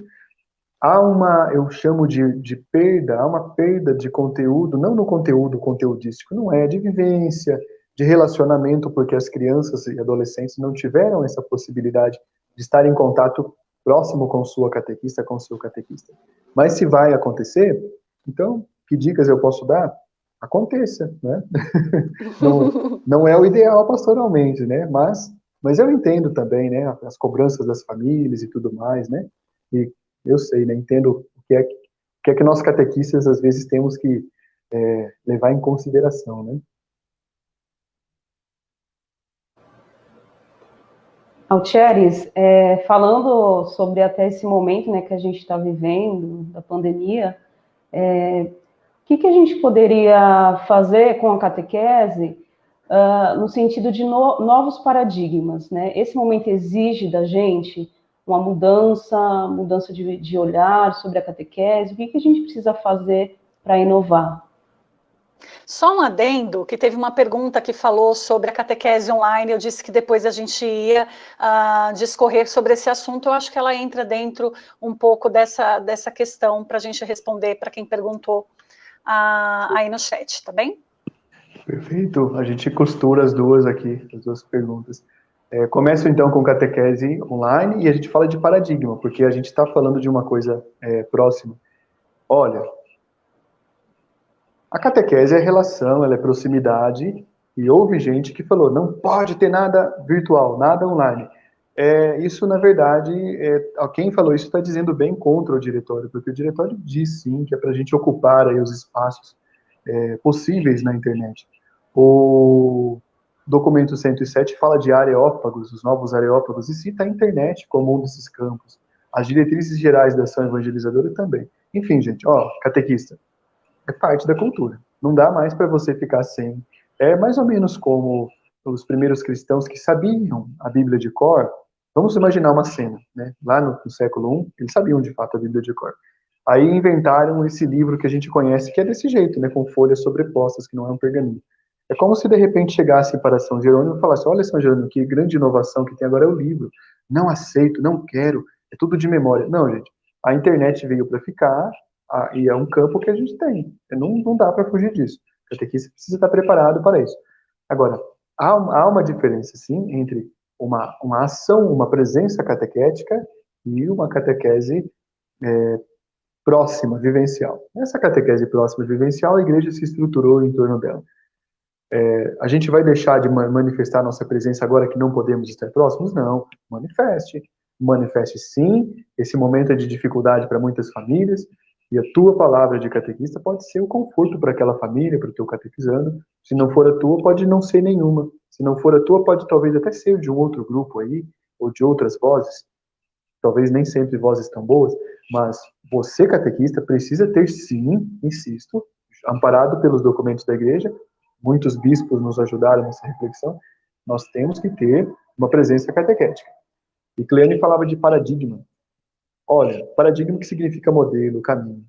Há uma, eu chamo de perda, há uma perda de conteúdo, não no conteúdo conteudístico, não é, de vivência, de relacionamento, porque as crianças e adolescentes não tiveram essa possibilidade de estar em contato próximo com sua catequista, com seu catequista. Mas se vai acontecer, então, que dicas eu posso dar? Aconteça, né? Não é o ideal pastoralmente, né? Mas eu entendo também, né? As cobranças das famílias e tudo mais, né? E eu sei, né? Entendo o que é que nós catequistas às vezes temos que levar em consideração, né? Altieres, falando sobre até esse momento, né, que a gente está vivendo, da pandemia, o que a gente poderia fazer com a catequese no sentido de novos paradigmas, né? Esse momento exige da gente uma mudança de olhar sobre a catequese. O que a gente precisa fazer para inovar? Só um adendo, que teve uma pergunta que falou sobre a catequese online, eu disse que depois a gente ia discorrer sobre esse assunto, eu acho que ela entra dentro um pouco dessa questão para a gente responder para quem perguntou aí no chat, tá bem? Perfeito, a gente costura as duas aqui, as duas perguntas. Começo então com catequese online e a gente fala de paradigma, porque a gente está falando de uma coisa próxima. Olha, a catequese é relação, ela é proximidade, e houve gente que falou, não pode ter nada virtual, nada online. Isso, na verdade, quem falou isso está dizendo bem contra o diretório, porque o diretório diz sim que é para a gente ocupar aí os espaços possíveis na internet. O documento 107 fala de areópagos, os novos areópagos, e cita a internet como um desses campos. As diretrizes gerais da ação evangelizadora também. Enfim, gente, catequista, é parte da cultura. Não dá mais para você ficar sem. É mais ou menos como os primeiros cristãos que sabiam a Bíblia de cor. Vamos imaginar uma cena, né? Lá no século I, eles sabiam de fato a Bíblia de cor. Aí inventaram esse livro que a gente conhece, que é desse jeito, né? Com folhas sobrepostas, que não é um pergaminho. É como se de repente chegasse para São Jerônimo e falasse: olha, São Jerônimo, que grande inovação que tem agora é o livro. Não aceito, não quero, é tudo de memória. Não, gente. A internet veio para ficar, e é um campo que a gente tem. Não dá para fugir disso. O catequista precisa estar preparado para isso. Agora, há uma diferença, sim, entre uma ação, uma presença catequética e uma catequese próxima, vivencial. Essa catequese próxima, vivencial, a igreja se estruturou em torno dela. A gente vai deixar de manifestar nossa presença agora que não podemos estar próximos? Não. Manifeste sim. Esse momento é de dificuldade para muitas famílias, e a tua palavra de catequista pode ser o conforto para aquela família, para o teu catequizando. Se não for a tua, pode não ser nenhuma. Se não for a tua, pode talvez até ser de um outro grupo aí, ou de outras vozes. Talvez nem sempre vozes tão boas, mas você, catequista, precisa ter sim, insisto, amparado pelos documentos da igreja, muitos bispos nos ajudaram nessa reflexão, nós temos que ter uma presença catequética. E Cleane falava de paradigma. Olha, paradigma que significa modelo, caminho.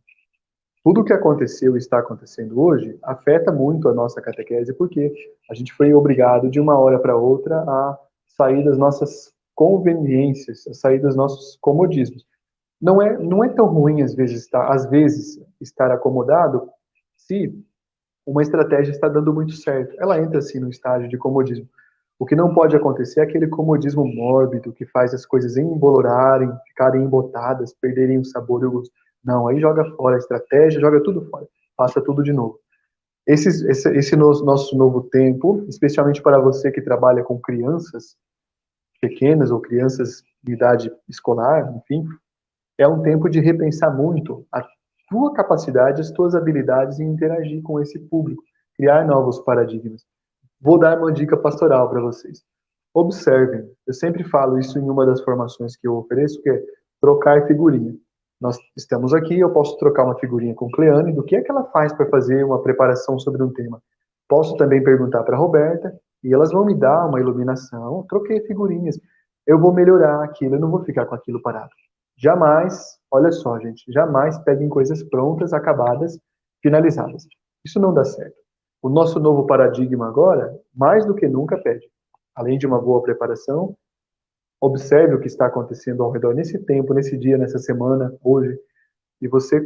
Tudo o que aconteceu e está acontecendo hoje afeta muito a nossa catequese, porque a gente foi obrigado de uma hora para outra a sair das nossas conveniências, a sair dos nossos comodismos. Não é tão ruim às vezes estar acomodado se uma estratégia está dando muito certo. Ela entra assim no estágio de comodismo. O que não pode acontecer é aquele comodismo mórbido que faz as coisas embolorarem, ficarem embotadas, perderem o sabor e o gosto. Não, aí joga fora a estratégia, joga tudo fora, passa tudo de novo. Esse nosso novo tempo, especialmente para você que trabalha com crianças pequenas ou crianças de idade escolar, enfim, é um tempo de repensar muito a tua capacidade, as tuas habilidades em interagir com esse público, criar novos paradigmas. Vou dar uma dica pastoral para vocês. Observem, eu sempre falo isso em uma das formações que eu ofereço, que é trocar figurinha. Nós estamos aqui, eu posso trocar uma figurinha com Cleane, do que é que ela faz para fazer uma preparação sobre um tema. Posso também perguntar para a Roberta, e elas vão me dar uma iluminação, troquei figurinhas. Eu vou melhorar aquilo, eu não vou ficar com aquilo parado. Jamais, olha só, gente, jamais peguem coisas prontas, acabadas, finalizadas. Isso não dá certo. O nosso novo paradigma agora, mais do que nunca, pede, além de uma boa preparação, observe o que está acontecendo ao redor nesse tempo, nesse dia, nessa semana, hoje, e você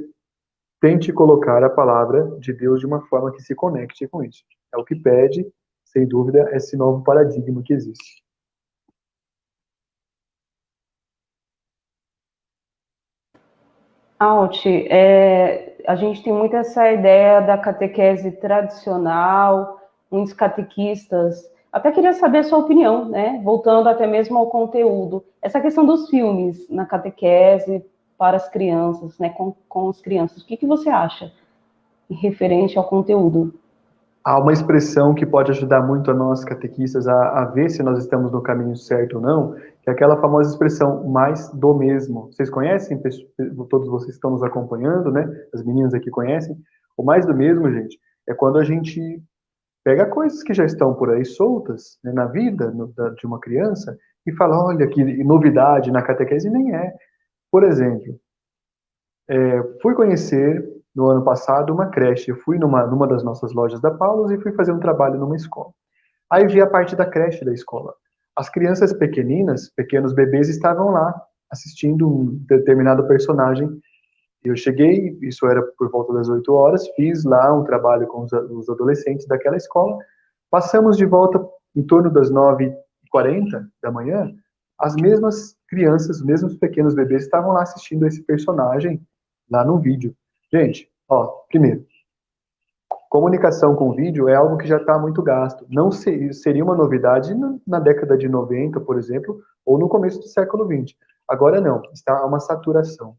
tente colocar a palavra de Deus de uma forma que se conecte com isso. É o que pede, sem dúvida, esse novo paradigma que existe. Alt, a gente tem muito essa ideia da catequese tradicional, muitos catequistas. Até queria saber a sua opinião, né? Voltando até mesmo ao conteúdo. Essa questão dos filmes na catequese para as crianças, né? Com as crianças. O que você acha referente ao conteúdo? Há uma expressão que pode ajudar muito a nós catequistas a ver se nós estamos no caminho certo ou não, que é aquela famosa expressão mais do mesmo. Vocês conhecem? Todos vocês estão nos acompanhando, né? As meninas aqui conhecem. O mais do mesmo, gente, é quando a gente pega coisas que já estão por aí soltas, né, na vida de uma criança e fala, olha que novidade na catequese, nem é. Por exemplo, fui conhecer no ano passado uma creche. Eu fui numa das nossas lojas da Paulus e fui fazer um trabalho numa escola. Aí vi a parte da creche da escola. As crianças pequeninas, pequenos bebês, estavam lá assistindo um determinado personagem. Eu cheguei, isso era por volta das 8 horas, fiz lá um trabalho com os adolescentes daquela escola. Passamos de volta em torno das 9h40 da manhã. As mesmas crianças, os mesmos pequenos bebês estavam lá assistindo esse personagem lá no vídeo. Gente, ó, primeiro, comunicação com vídeo é algo que já está muito gasto. Não seria uma novidade na década de 90, por exemplo, ou no começo do século 20. Agora não, está uma saturação.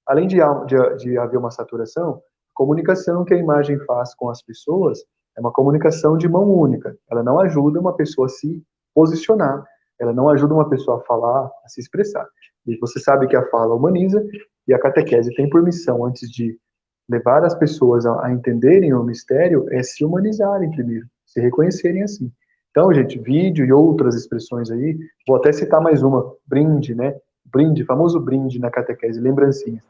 Além de haver uma saturação, a comunicação que a imagem faz com as pessoas é uma comunicação de mão única. Ela não ajuda uma pessoa a se posicionar, ela não ajuda uma pessoa a falar, a se expressar. E você sabe que a fala humaniza, e a catequese tem por missão, antes de levar as pessoas a entenderem o mistério, é se humanizarem primeiro, se reconhecerem assim. Então, gente, vídeo e outras expressões aí, vou até citar mais uma, brinde, né? Brinde, famoso brinde na catequese, lembrancinha.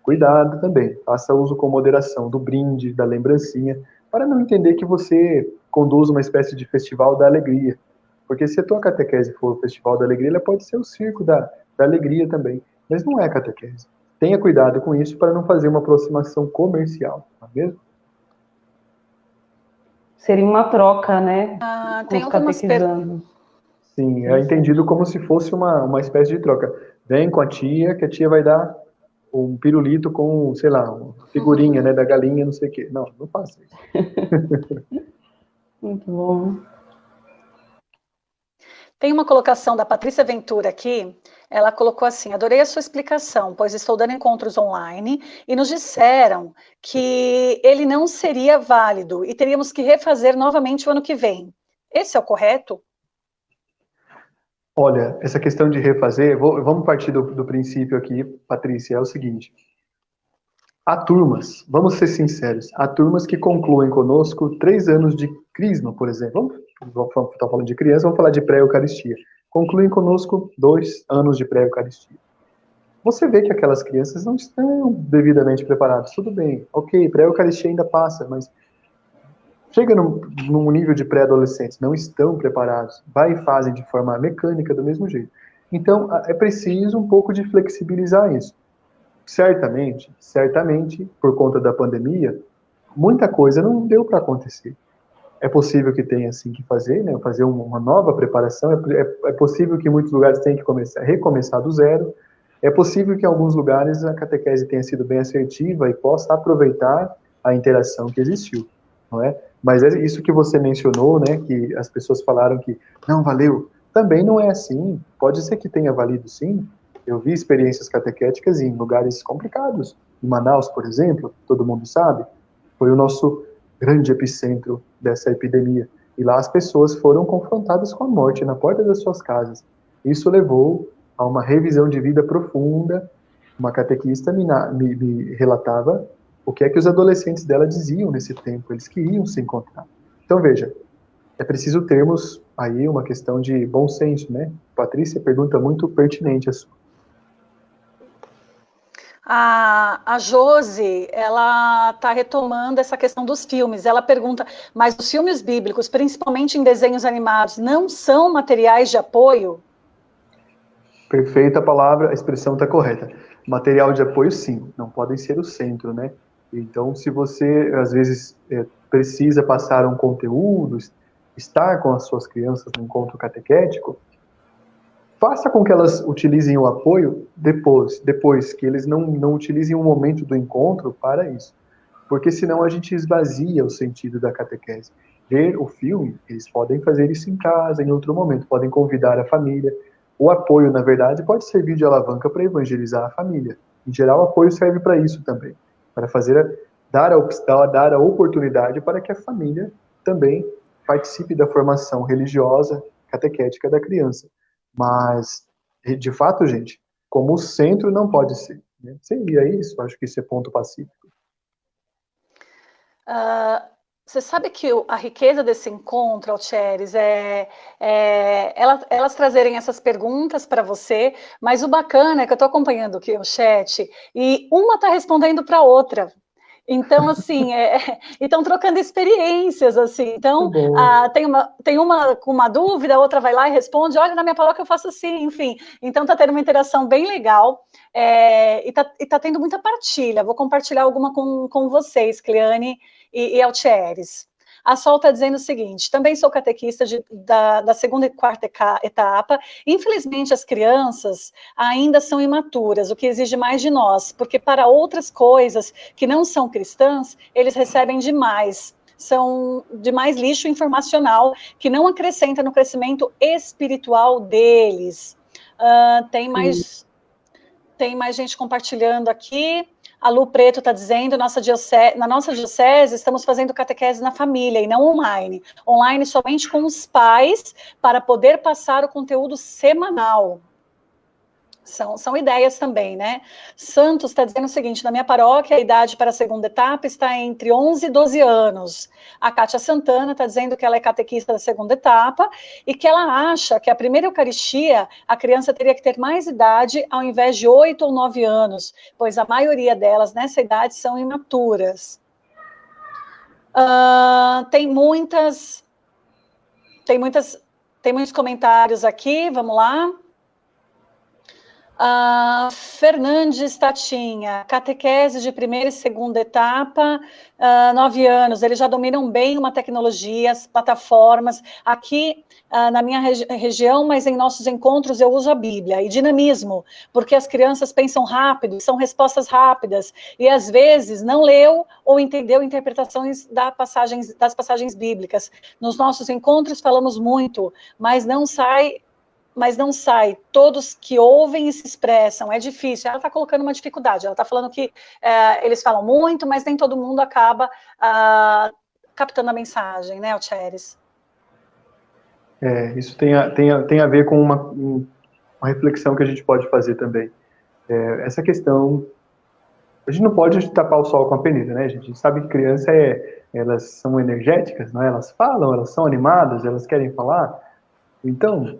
Cuidado também, faça uso com moderação do brinde, da lembrancinha, para não entender que você conduz uma espécie de festival da alegria. Porque se a tua catequese for o festival da alegria, ela pode ser o circo da alegria também, mas não é catequese. Tenha cuidado com isso para não fazer uma aproximação comercial, não é mesmo? Seria uma troca, né? Com Tem os algumas catequizandos. Sim, é entendido como se fosse uma espécie de troca. Vem com a tia, que a tia vai dar um pirulito com, sei lá, uma figurinha, né, da galinha, não sei o quê. Não, não faça isso. Muito bom. Tem uma colocação da Patrícia Ventura aqui, ela colocou assim, adorei a sua explicação, pois estou dando encontros online e nos disseram que ele não seria válido e teríamos que refazer novamente o ano que vem. Esse é o correto? Olha, essa questão de refazer, vamos partir do princípio aqui, Patrícia, é o seguinte. Há turmas, vamos ser sinceros, há turmas que concluem conosco 3 anos de crisma, por exemplo. Vamos estar falando de criança, vamos falar de pré-eucaristia. Concluem conosco 2 anos de pré-eucaristia. Você vê que aquelas crianças não estão devidamente preparadas. Tudo bem, ok, pré-eucaristia ainda passa, mas chega num nível de pré-adolescentes, não estão preparados, vai e fazem de forma mecânica do mesmo jeito. Então, é preciso um pouco de flexibilizar isso. Certamente, por conta da pandemia, muita coisa não deu para acontecer. É possível que tenha assim que fazer, né? Fazer uma nova preparação. É possível que em muitos lugares tenha que recomeçar do zero. É possível que em alguns lugares a catequese tenha sido bem assertiva e possa aproveitar a interação que existiu, não é? Mas é isso que você mencionou, né? Que as pessoas falaram que não valeu. Também não é assim. Pode ser que tenha valido, sim. Eu vi experiências catequéticas em lugares complicados. Em Manaus, por exemplo, todo mundo sabe, foi o nosso grande epicentro dessa epidemia. E lá as pessoas foram confrontadas com a morte na porta das suas casas. Isso levou a uma revisão de vida profunda. Uma catequista me relatava o que é que os adolescentes dela diziam nesse tempo. Eles queriam se encontrar. Então, veja, é preciso termos aí uma questão de bom senso, né? Patrícia, pergunta muito pertinente a sua. A Josi, ela está retomando essa questão dos filmes. Ela pergunta, mas os filmes bíblicos, principalmente em desenhos animados, não são materiais de apoio? Perfeita palavra, a expressão está correta. Material de apoio, sim, não podem ser o centro, né? Então, se você, às vezes, precisa passar um conteúdo, estar com as suas crianças no encontro catequético, faça com que elas utilizem o apoio depois que eles não utilizem o momento do encontro para isso. Porque senão a gente esvazia o sentido da catequese. Ver o filme, eles podem fazer isso em casa, em outro momento, podem convidar a família. O apoio, na verdade, pode servir de alavanca para evangelizar a família. Em geral, o apoio serve para isso também, para dar a oportunidade para que a família também participe da formação religiosa, catequética da criança. Mas, de fato, gente, como o centro não pode ser. Né? Seria isso, acho que isso é ponto pacífico. Você sabe que a riqueza desse encontro, Altieres, elas trazerem essas perguntas para você, mas o bacana é que eu estou acompanhando aqui o chat e uma está respondendo para a outra. Então, assim, estão trocando experiências, assim. Então, tem uma com uma dúvida, a outra vai lá e responde, olha, na minha paróquia eu faço assim, enfim. Então, está tendo uma interação bem legal e tá tendo muita partilha. Vou compartilhar alguma com vocês, Cleane e Altieres. A Sol está dizendo o seguinte, também sou catequista da segunda e quarta etapa. Infelizmente, as crianças ainda são imaturas, o que exige mais de nós, porque para outras coisas que não são cristãs, eles recebem demais. São demais lixo informacional que não acrescenta no crescimento espiritual deles. Tem mais gente compartilhando aqui. A Lu Preto está dizendo, na nossa diocese estamos fazendo catequese na família e não online. Online somente com os pais para poder passar o conteúdo semanal. São ideias também, né? Santos está dizendo o seguinte, na minha paróquia a idade para a segunda etapa está entre 11 e 12 anos. A Kátia Santana está dizendo que ela é catequista da segunda etapa e que ela acha que a primeira Eucaristia a criança teria que ter mais idade ao invés de 8 ou 9 anos, pois a maioria delas nessa idade são imaturas. Tem muitos comentários aqui, vamos lá. Fernandes Tatinha, catequese de primeira e segunda etapa, 9 anos, eles já dominam bem uma tecnologia, as plataformas, aqui na minha região, mas em nossos encontros eu uso a Bíblia, e dinamismo, porque as crianças pensam rápido, são respostas rápidas, e às vezes não leu ou entendeu interpretações das passagens bíblicas. Nos nossos encontros falamos muito, mas não sai, todos que ouvem e se expressam, é difícil, ela está colocando uma dificuldade, ela está falando que eles falam muito, mas nem todo mundo acaba captando a mensagem, né, Altieres? Isso tem a ver com uma reflexão que a gente pode fazer também. Essa questão, a gente não pode tapar o sol com a peneira, né, gente? A gente sabe que criança elas são energéticas, não é? Elas falam, elas são animadas, elas querem falar, então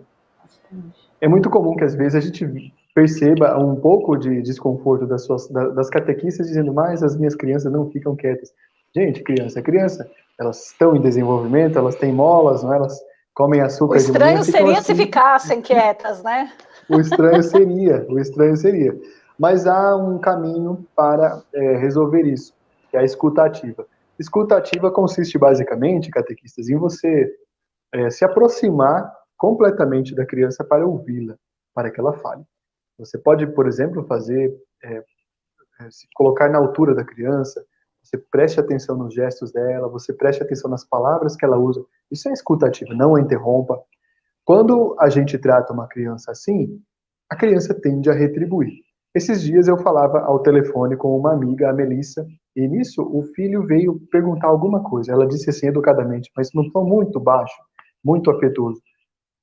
é muito comum que às vezes a gente perceba um pouco de desconforto das catequistas dizendo, mas as minhas crianças não ficam quietas. Gente, criança é criança, elas estão em desenvolvimento, elas têm molas, não é? Elas comem açúcar de manhã. O estranho seria assim, se ficassem quietas, né? O estranho seria. Mas há um caminho para resolver isso, que é a escuta ativa. Escuta ativa consiste basicamente, catequistas, em você se aproximar completamente da criança para ouvi-la, para que ela fale. Você pode, por exemplo, se colocar na altura da criança, você preste atenção nos gestos dela, você preste atenção nas palavras que ela usa. Isso é escuta ativa, não a interrompa. Quando a gente trata uma criança assim, a criança tende a retribuir. Esses dias eu falava ao telefone com uma amiga, a Melissa, e nisso o filho veio perguntar alguma coisa. Ela disse assim educadamente, mas num tom muito baixo, muito afetuoso.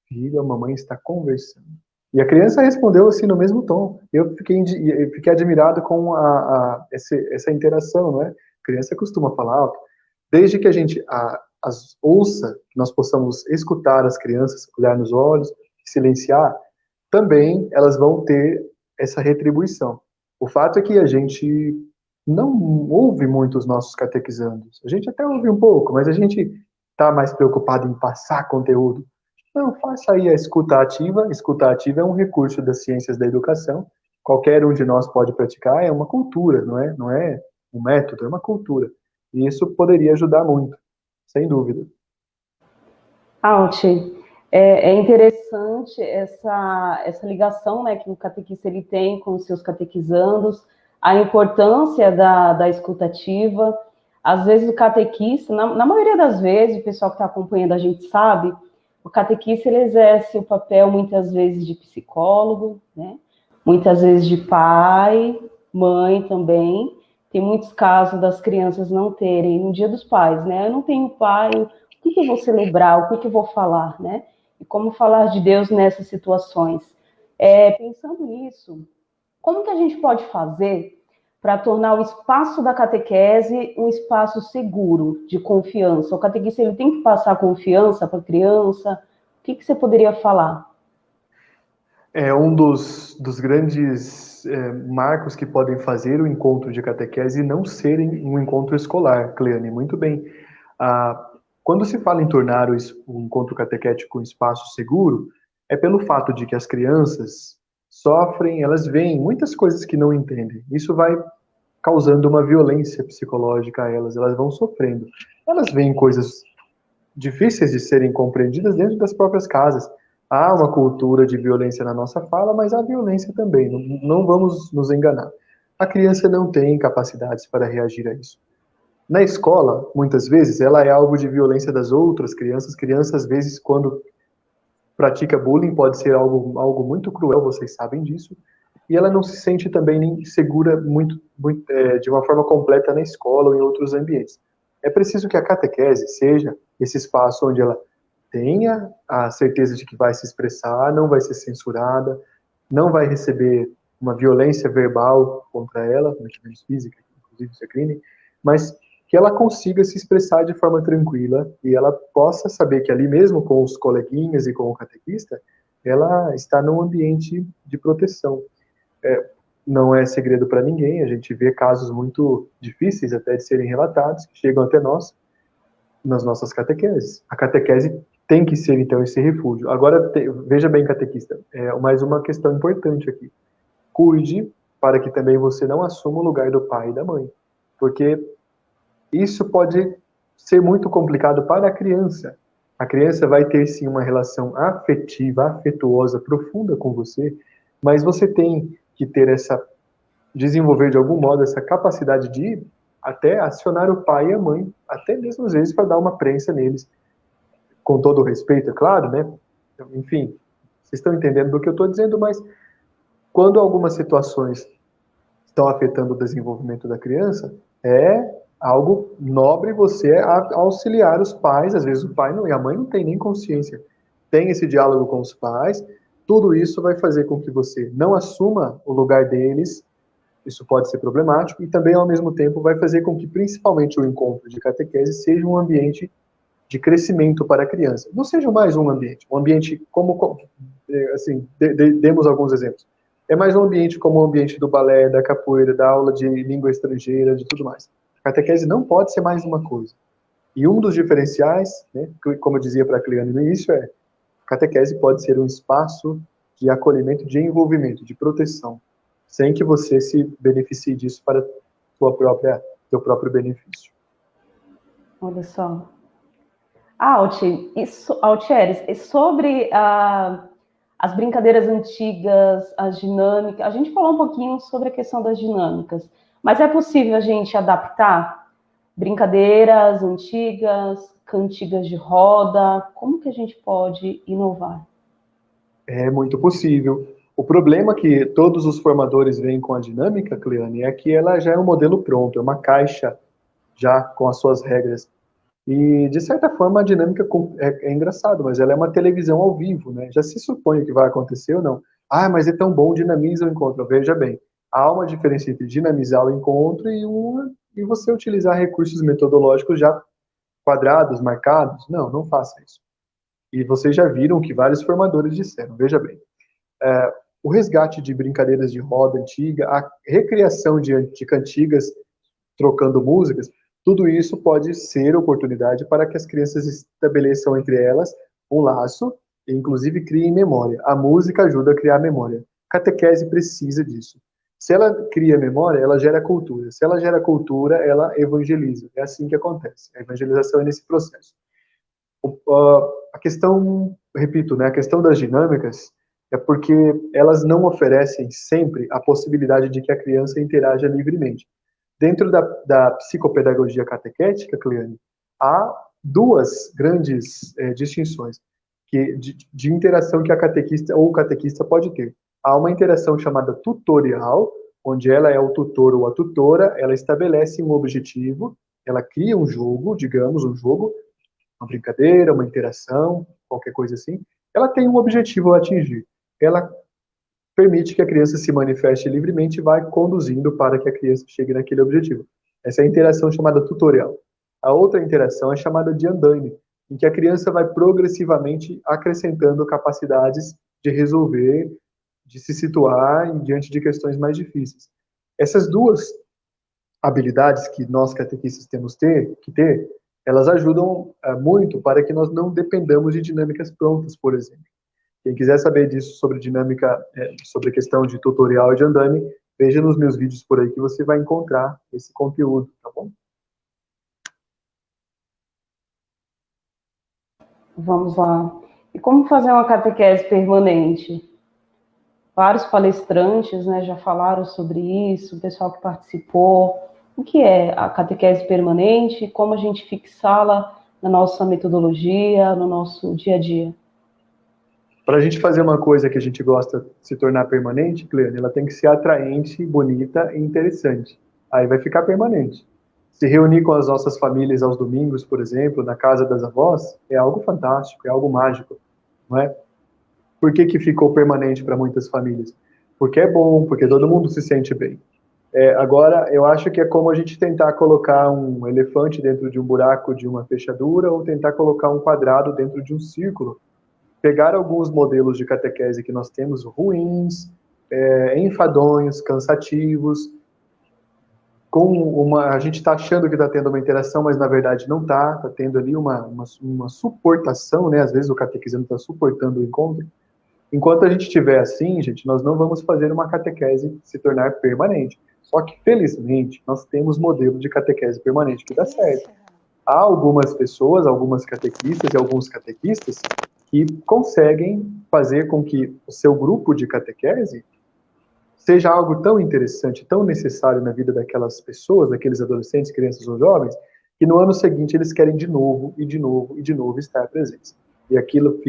Filho, a mamãe está conversando. E a criança respondeu assim no mesmo tom. Eu fiquei admirado com essa interação, não é? A criança costuma falar alto. Desde que a gente as ouça, que nós possamos escutar as crianças, olhar nos olhos, silenciar, também elas vão ter essa retribuição. O fato é que a gente não ouve muito os nossos catequizandos. A gente até ouve um pouco, mas a gente está mais preocupado em passar conteúdo. Não, faça aí a escuta ativa. A escuta ativa é um recurso das ciências da educação. Qualquer um de nós pode praticar, é uma cultura, não é um método, é uma cultura. E isso poderia ajudar muito, sem dúvida. Alt, é interessante essa ligação, né, que o catequista ele tem com os seus catequizandos, a importância da escutativa. Às vezes o catequista, na maioria das vezes, o pessoal que está acompanhando a gente sabe, o catequista ele exerce o papel muitas vezes de psicólogo, né, muitas vezes de pai, mãe também. Tem muitos casos das crianças não terem, no Dia dos Pais, né, eu não tenho pai, o que eu vou celebrar, o que eu vou falar, né? E como falar de Deus nessas situações. Pensando nisso, como que a gente pode fazer para tornar o espaço da catequese um espaço seguro, de confiança? O catequista ele tem que passar confiança para a criança? O que você poderia falar? É um dos grandes marcos que podem fazer o encontro de catequese não serem um encontro escolar, Cleane, muito bem. Quando se fala em tornar o encontro catequético um espaço seguro, é pelo fato de que as crianças sofrem, elas veem muitas coisas que não entendem. Isso vai causando uma violência psicológica a elas vão sofrendo. Elas veem coisas difíceis de serem compreendidas dentro das próprias casas. Há uma cultura de violência na nossa fala, mas há violência também, não vamos nos enganar. A criança não tem capacidades para reagir a isso. Na escola, muitas vezes, ela é alvo de violência das outras crianças. Criança, às vezes, quando pratica bullying, pode ser algo muito cruel, vocês sabem disso. E ela não se sente também nem segura de uma forma completa na escola ou em outros ambientes. É preciso que a catequese seja esse espaço onde ela tenha a certeza de que vai se expressar, não vai ser censurada, não vai receber uma violência verbal contra ela, muito menos física, inclusive isso é crime, mas que ela consiga se expressar de forma tranquila e ela possa saber que ali mesmo com os coleguinhas e com o catequista, ela está num ambiente de proteção. Não é segredo para ninguém, a gente vê casos muito difíceis até de serem relatados, que chegam até nós, nas nossas catequeses. A catequese tem que ser, então, esse refúgio. Agora, veja bem, catequista, mais uma questão importante aqui. Cuide para que também você não assuma o lugar do pai e da mãe, porque isso pode ser muito complicado para a criança. A criança vai ter, sim, uma relação afetiva, afetuosa, profunda com você, mas você tem que desenvolver de algum modo essa capacidade de até acionar o pai e a mãe, até mesmo às vezes para dar uma prensa neles, com todo o respeito, é claro, né? Enfim, vocês estão entendendo do que eu estou dizendo, mas quando algumas situações estão afetando o desenvolvimento da criança, é algo nobre você auxiliar os pais, às vezes o pai e a mãe não tem nem consciência, tem esse diálogo com os pais, tudo isso vai fazer com que você não assuma o lugar deles, isso pode ser problemático, e também, ao mesmo tempo, vai fazer com que, principalmente, o encontro de catequese seja um ambiente de crescimento para a criança. Não seja mais um ambiente como assim, demos alguns exemplos. É mais um ambiente como o ambiente do balé, da capoeira, da aula de língua estrangeira, de tudo mais. A catequese não pode ser mais uma coisa. E um dos diferenciais, né, como eu dizia para a Cleane no início, a catequese pode ser um espaço de acolhimento, de envolvimento, de proteção, sem que você se beneficie disso para teu próprio benefício. Olha só. Altieres, sobre as brincadeiras antigas, as dinâmicas, a gente falou um pouquinho sobre a questão das dinâmicas, mas é possível a gente adaptar brincadeiras antigas, cantigas de roda, como que a gente pode inovar? É muito possível. O problema que todos os formadores veem com a dinâmica, Cleane, é que ela já é um modelo pronto, é uma caixa já com as suas regras. E, de certa forma, a dinâmica é engraçado, mas ela é uma televisão ao vivo, né? Já se supõe que vai acontecer ou não. Ah, mas é tão bom, dinamiza o encontro. Veja bem, há uma diferença entre dinamizar o encontro e você utilizar recursos metodológicos já quadrados, marcados. Não, não faça isso. E vocês já viram que vários formadores disseram, veja bem, o resgate de brincadeiras de roda antiga, a recriação de cantigas trocando músicas, tudo isso pode ser oportunidade para que as crianças estabeleçam entre elas um laço e, inclusive, criem memória. A música ajuda a criar memória. Catequese precisa disso. Se ela cria memória, ela gera cultura. Se ela gera cultura, ela evangeliza. É assim que acontece. A evangelização é nesse processo. A questão, repito, né, a questão das dinâmicas é porque elas não oferecem sempre a possibilidade de que a criança interaja livremente. Dentro da psicopedagogia catequética, Cleane, há duas grandes distinções de interação que a catequista ou o catequista pode ter. Há uma interação chamada tutorial, onde ela é o tutor ou a tutora, ela estabelece um objetivo, ela cria um jogo, digamos, um jogo, uma brincadeira, uma interação, qualquer coisa assim. Ela tem um objetivo a atingir. Ela permite que a criança se manifeste livremente e vai conduzindo para que a criança chegue naquele objetivo. Essa é a interação chamada tutorial. A outra interação é chamada de andaime, em que a criança vai progressivamente acrescentando capacidades de resolver, de se situar diante de questões mais difíceis. Essas duas habilidades que nós catequistas temos que ter, elas ajudam muito para que nós não dependamos de dinâmicas prontas, por exemplo. Quem quiser saber disso sobre dinâmica, sobre a questão de tutorial e de andaime, veja nos meus vídeos por aí que você vai encontrar esse conteúdo, tá bom? Vamos lá. E como fazer uma catequese permanente? Vários palestrantes, né, já falaram sobre isso, o pessoal que participou. O que é a catequese permanente? Como a gente fixá-la na nossa metodologia, no nosso dia a dia? Para a gente fazer uma coisa que a gente gosta de se tornar permanente, Cleane, ela tem que ser atraente, bonita e interessante. Aí vai ficar permanente. Se reunir com as nossas famílias aos domingos, por exemplo, na casa das avós, é algo fantástico, é algo mágico, não é? Por que ficou permanente para muitas famílias? Porque é bom, porque todo mundo se sente bem. Agora, eu acho que é como a gente tentar colocar um elefante dentro de um buraco de uma fechadura ou tentar colocar um quadrado dentro de um círculo. Pegar alguns modelos de catequese que nós temos ruins, enfadonhos, cansativos, a gente está achando que está tendo uma interação, mas na verdade não está tendo ali uma suportação, né? Às vezes o catequismo está suportando o encontro. Enquanto a gente estiver assim, gente, nós não vamos fazer uma catequese se tornar permanente. Só que, felizmente, nós temos modelo de catequese permanente que dá certo. Há algumas pessoas, algumas catequistas e alguns catequistas que conseguem fazer com que o seu grupo de catequese seja algo tão interessante, tão necessário na vida daquelas pessoas, daqueles adolescentes, crianças ou jovens, que no ano seguinte eles querem de novo, e de novo, e de novo estar presentes. E aquilo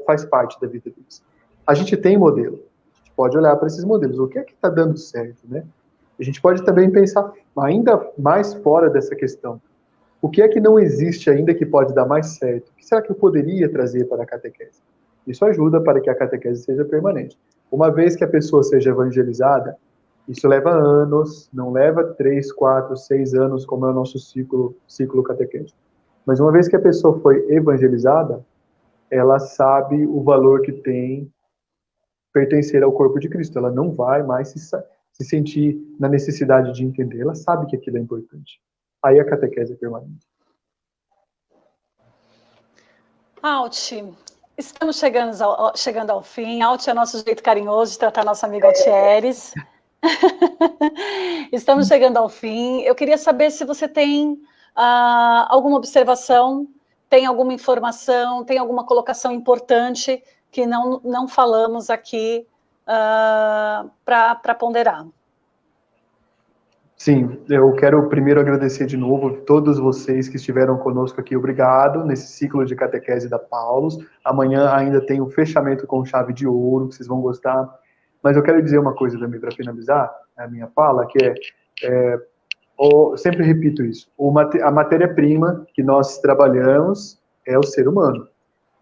faz parte da vida deles. A gente tem modelo, a gente pode olhar para esses modelos, o que é que está dando certo, né? A gente pode também pensar ainda mais fora dessa questão. O que é que não existe ainda que pode dar mais certo? O que será que eu poderia trazer para a catequese? Isso ajuda para que a catequese seja permanente. Uma vez que a pessoa seja evangelizada, isso leva anos, não leva 3, 4, 6 anos, como é o nosso ciclo catequético. Mas uma vez que a pessoa foi evangelizada, ela sabe o valor que tem pertencer ao corpo de Cristo. Ela não vai mais se sentir na necessidade de entender. Ela sabe que aquilo é importante. Aí a catequese é permanente. Alt, estamos chegando ao fim. Alt é nosso jeito carinhoso de tratar nosso amigo Altieres. Estamos chegando ao fim. Eu queria saber se você tem alguma observação, tem alguma informação, tem alguma colocação importante que não falamos aqui para ponderar. Sim, eu quero primeiro agradecer de novo todos vocês que estiveram conosco aqui. Obrigado nesse ciclo de catequese da Paulus. Amanhã ainda tem o fechamento com chave de ouro, que vocês vão gostar. Mas eu quero dizer uma coisa também para finalizar a minha fala, que eu sempre repito isso. A matéria-prima que nós trabalhamos é o ser humano.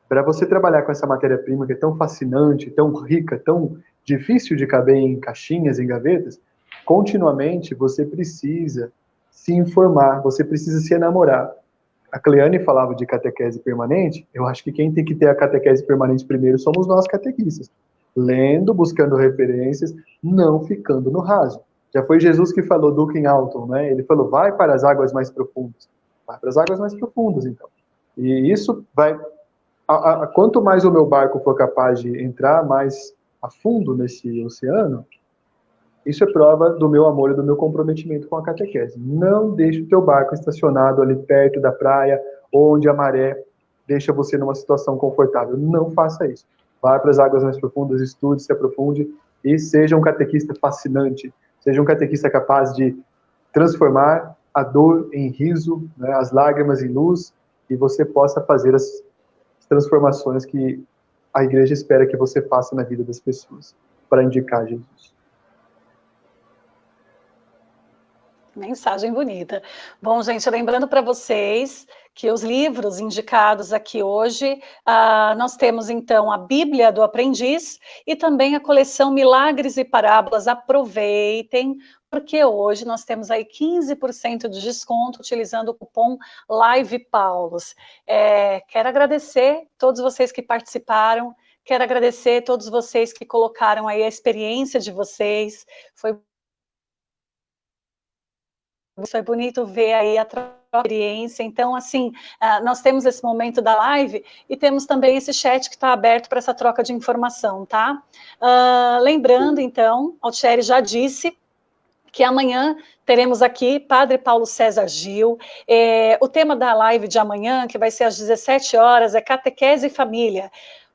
Para você trabalhar com essa matéria-prima que é tão fascinante, tão rica, tão difícil de caber em caixinhas, em gavetas, continuamente você precisa se informar, você precisa se enamorar. A Cleane falava de catequese permanente, eu acho que quem tem que ter a catequese permanente primeiro somos nós catequistas. lendo, buscando referências, não ficando no raso. Já foi Jesus que falou, Duke Alton, né? Ele falou, vai para as águas mais profundas. Vai para as águas mais profundas, então. E isso vai... quanto mais o meu barco for capaz de entrar mais a fundo nesse oceano, isso é prova do meu amor e do meu comprometimento com a catequese. Não deixe o teu barco estacionado ali perto da praia, onde a maré deixa você numa situação confortável. Não faça isso. Vá para as águas mais profundas, estude, se aprofunde e seja um catequista fascinante. Seja um catequista capaz de transformar a dor em riso, né, as lágrimas em luz, e você possa fazer as transformações que a igreja espera que você faça na vida das pessoas, para indicar Jesus. Mensagem bonita. Bom, gente, lembrando para vocês que os livros indicados aqui hoje, nós temos, então, a Bíblia do Aprendiz e também a coleção Milagres e Parábolas. Aproveitem, porque hoje nós temos aí 15% de desconto utilizando o cupom LivePaulos. Quero agradecer a todos vocês que participaram, quero agradecer a todos vocês que colocaram aí a experiência de vocês. Foi bonito ver aí a experiência. Então, assim, nós temos esse momento da live e temos também esse chat que está aberto para essa troca de informação, tá? Lembrando, então, Altieri já disse que amanhã teremos aqui Padre Paulo César Gil. O tema da live de amanhã, que vai ser às 17 horas, é Catequese e Família.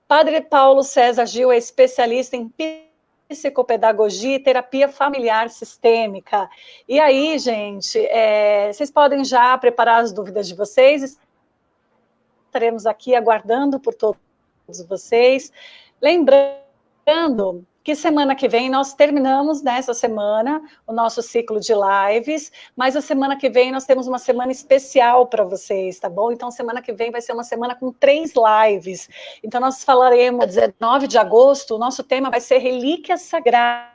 Padre Paulo César Gil é especialista em psicopedagogia e terapia familiar sistêmica. E aí, gente, vocês podem já preparar as dúvidas de vocês, estaremos aqui aguardando por todos vocês. Lembrando que semana que vem nós terminamos nessa semana o nosso ciclo de lives, mas a semana que vem nós temos uma semana especial para vocês, tá bom? Então, semana que vem vai ser uma semana com 3 lives. Então, nós falaremos, 19 de agosto, o nosso tema vai ser Relíquias Sagradas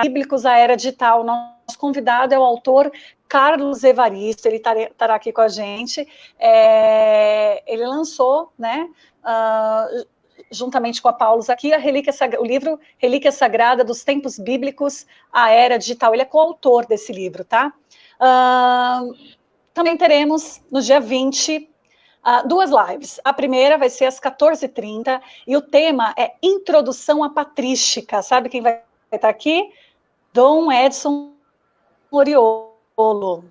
Bíblicos à Era Digital. Nosso convidado é o autor Carlos Evaristo, ele estará aqui com a gente. Ele lançou, né, juntamente com a Paulus aqui, o livro Relíquia Sagrada dos Tempos Bíblicos à Era Digital. Ele é coautor desse livro, tá? Também teremos, no dia 20, 2 lives. A primeira vai ser às 14h30, e o tema é Introdução à Patrística. Sabe quem vai estar aqui? Dom Edson Oriolo.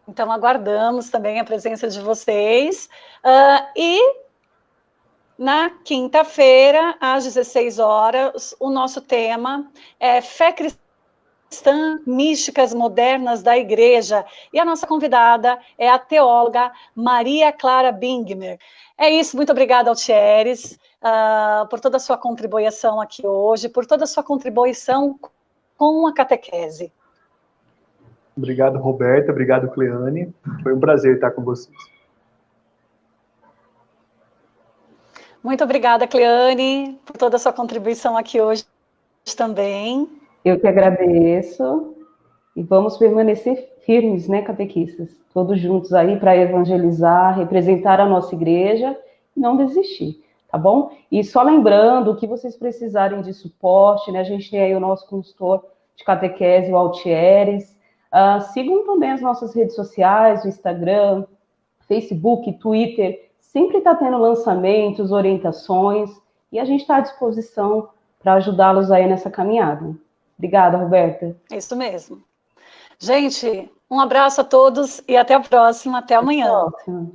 Então, aguardamos também a presença de vocês. E na quinta-feira, às 16 horas, o nosso tema é Fé Cristã, Místicas Modernas da Igreja. E a nossa convidada é a teóloga Maria Clara Bingmer. É isso, muito obrigada, Altieres, por toda a sua contribuição aqui hoje, por toda a sua contribuição com a catequese. Obrigado, Roberta, obrigado, Cleane. Foi um prazer estar com vocês. Muito obrigada, Cleane, por toda a sua contribuição aqui hoje também. Eu que agradeço. E vamos permanecer firmes, né, catequistas? Todos juntos aí para evangelizar, representar a nossa igreja e não desistir, tá bom? E só lembrando que vocês precisarem de suporte, né? A gente tem aí o nosso consultor de catequese, o Altieres. Sigam também as nossas redes sociais, o Instagram, Facebook, Twitter. Sempre está tendo lançamentos, orientações, e a gente está à disposição para ajudá-los aí nessa caminhada. Obrigada, Roberta. É isso mesmo. Gente, um abraço a todos e até a próxima. Até amanhã. Até a próxima.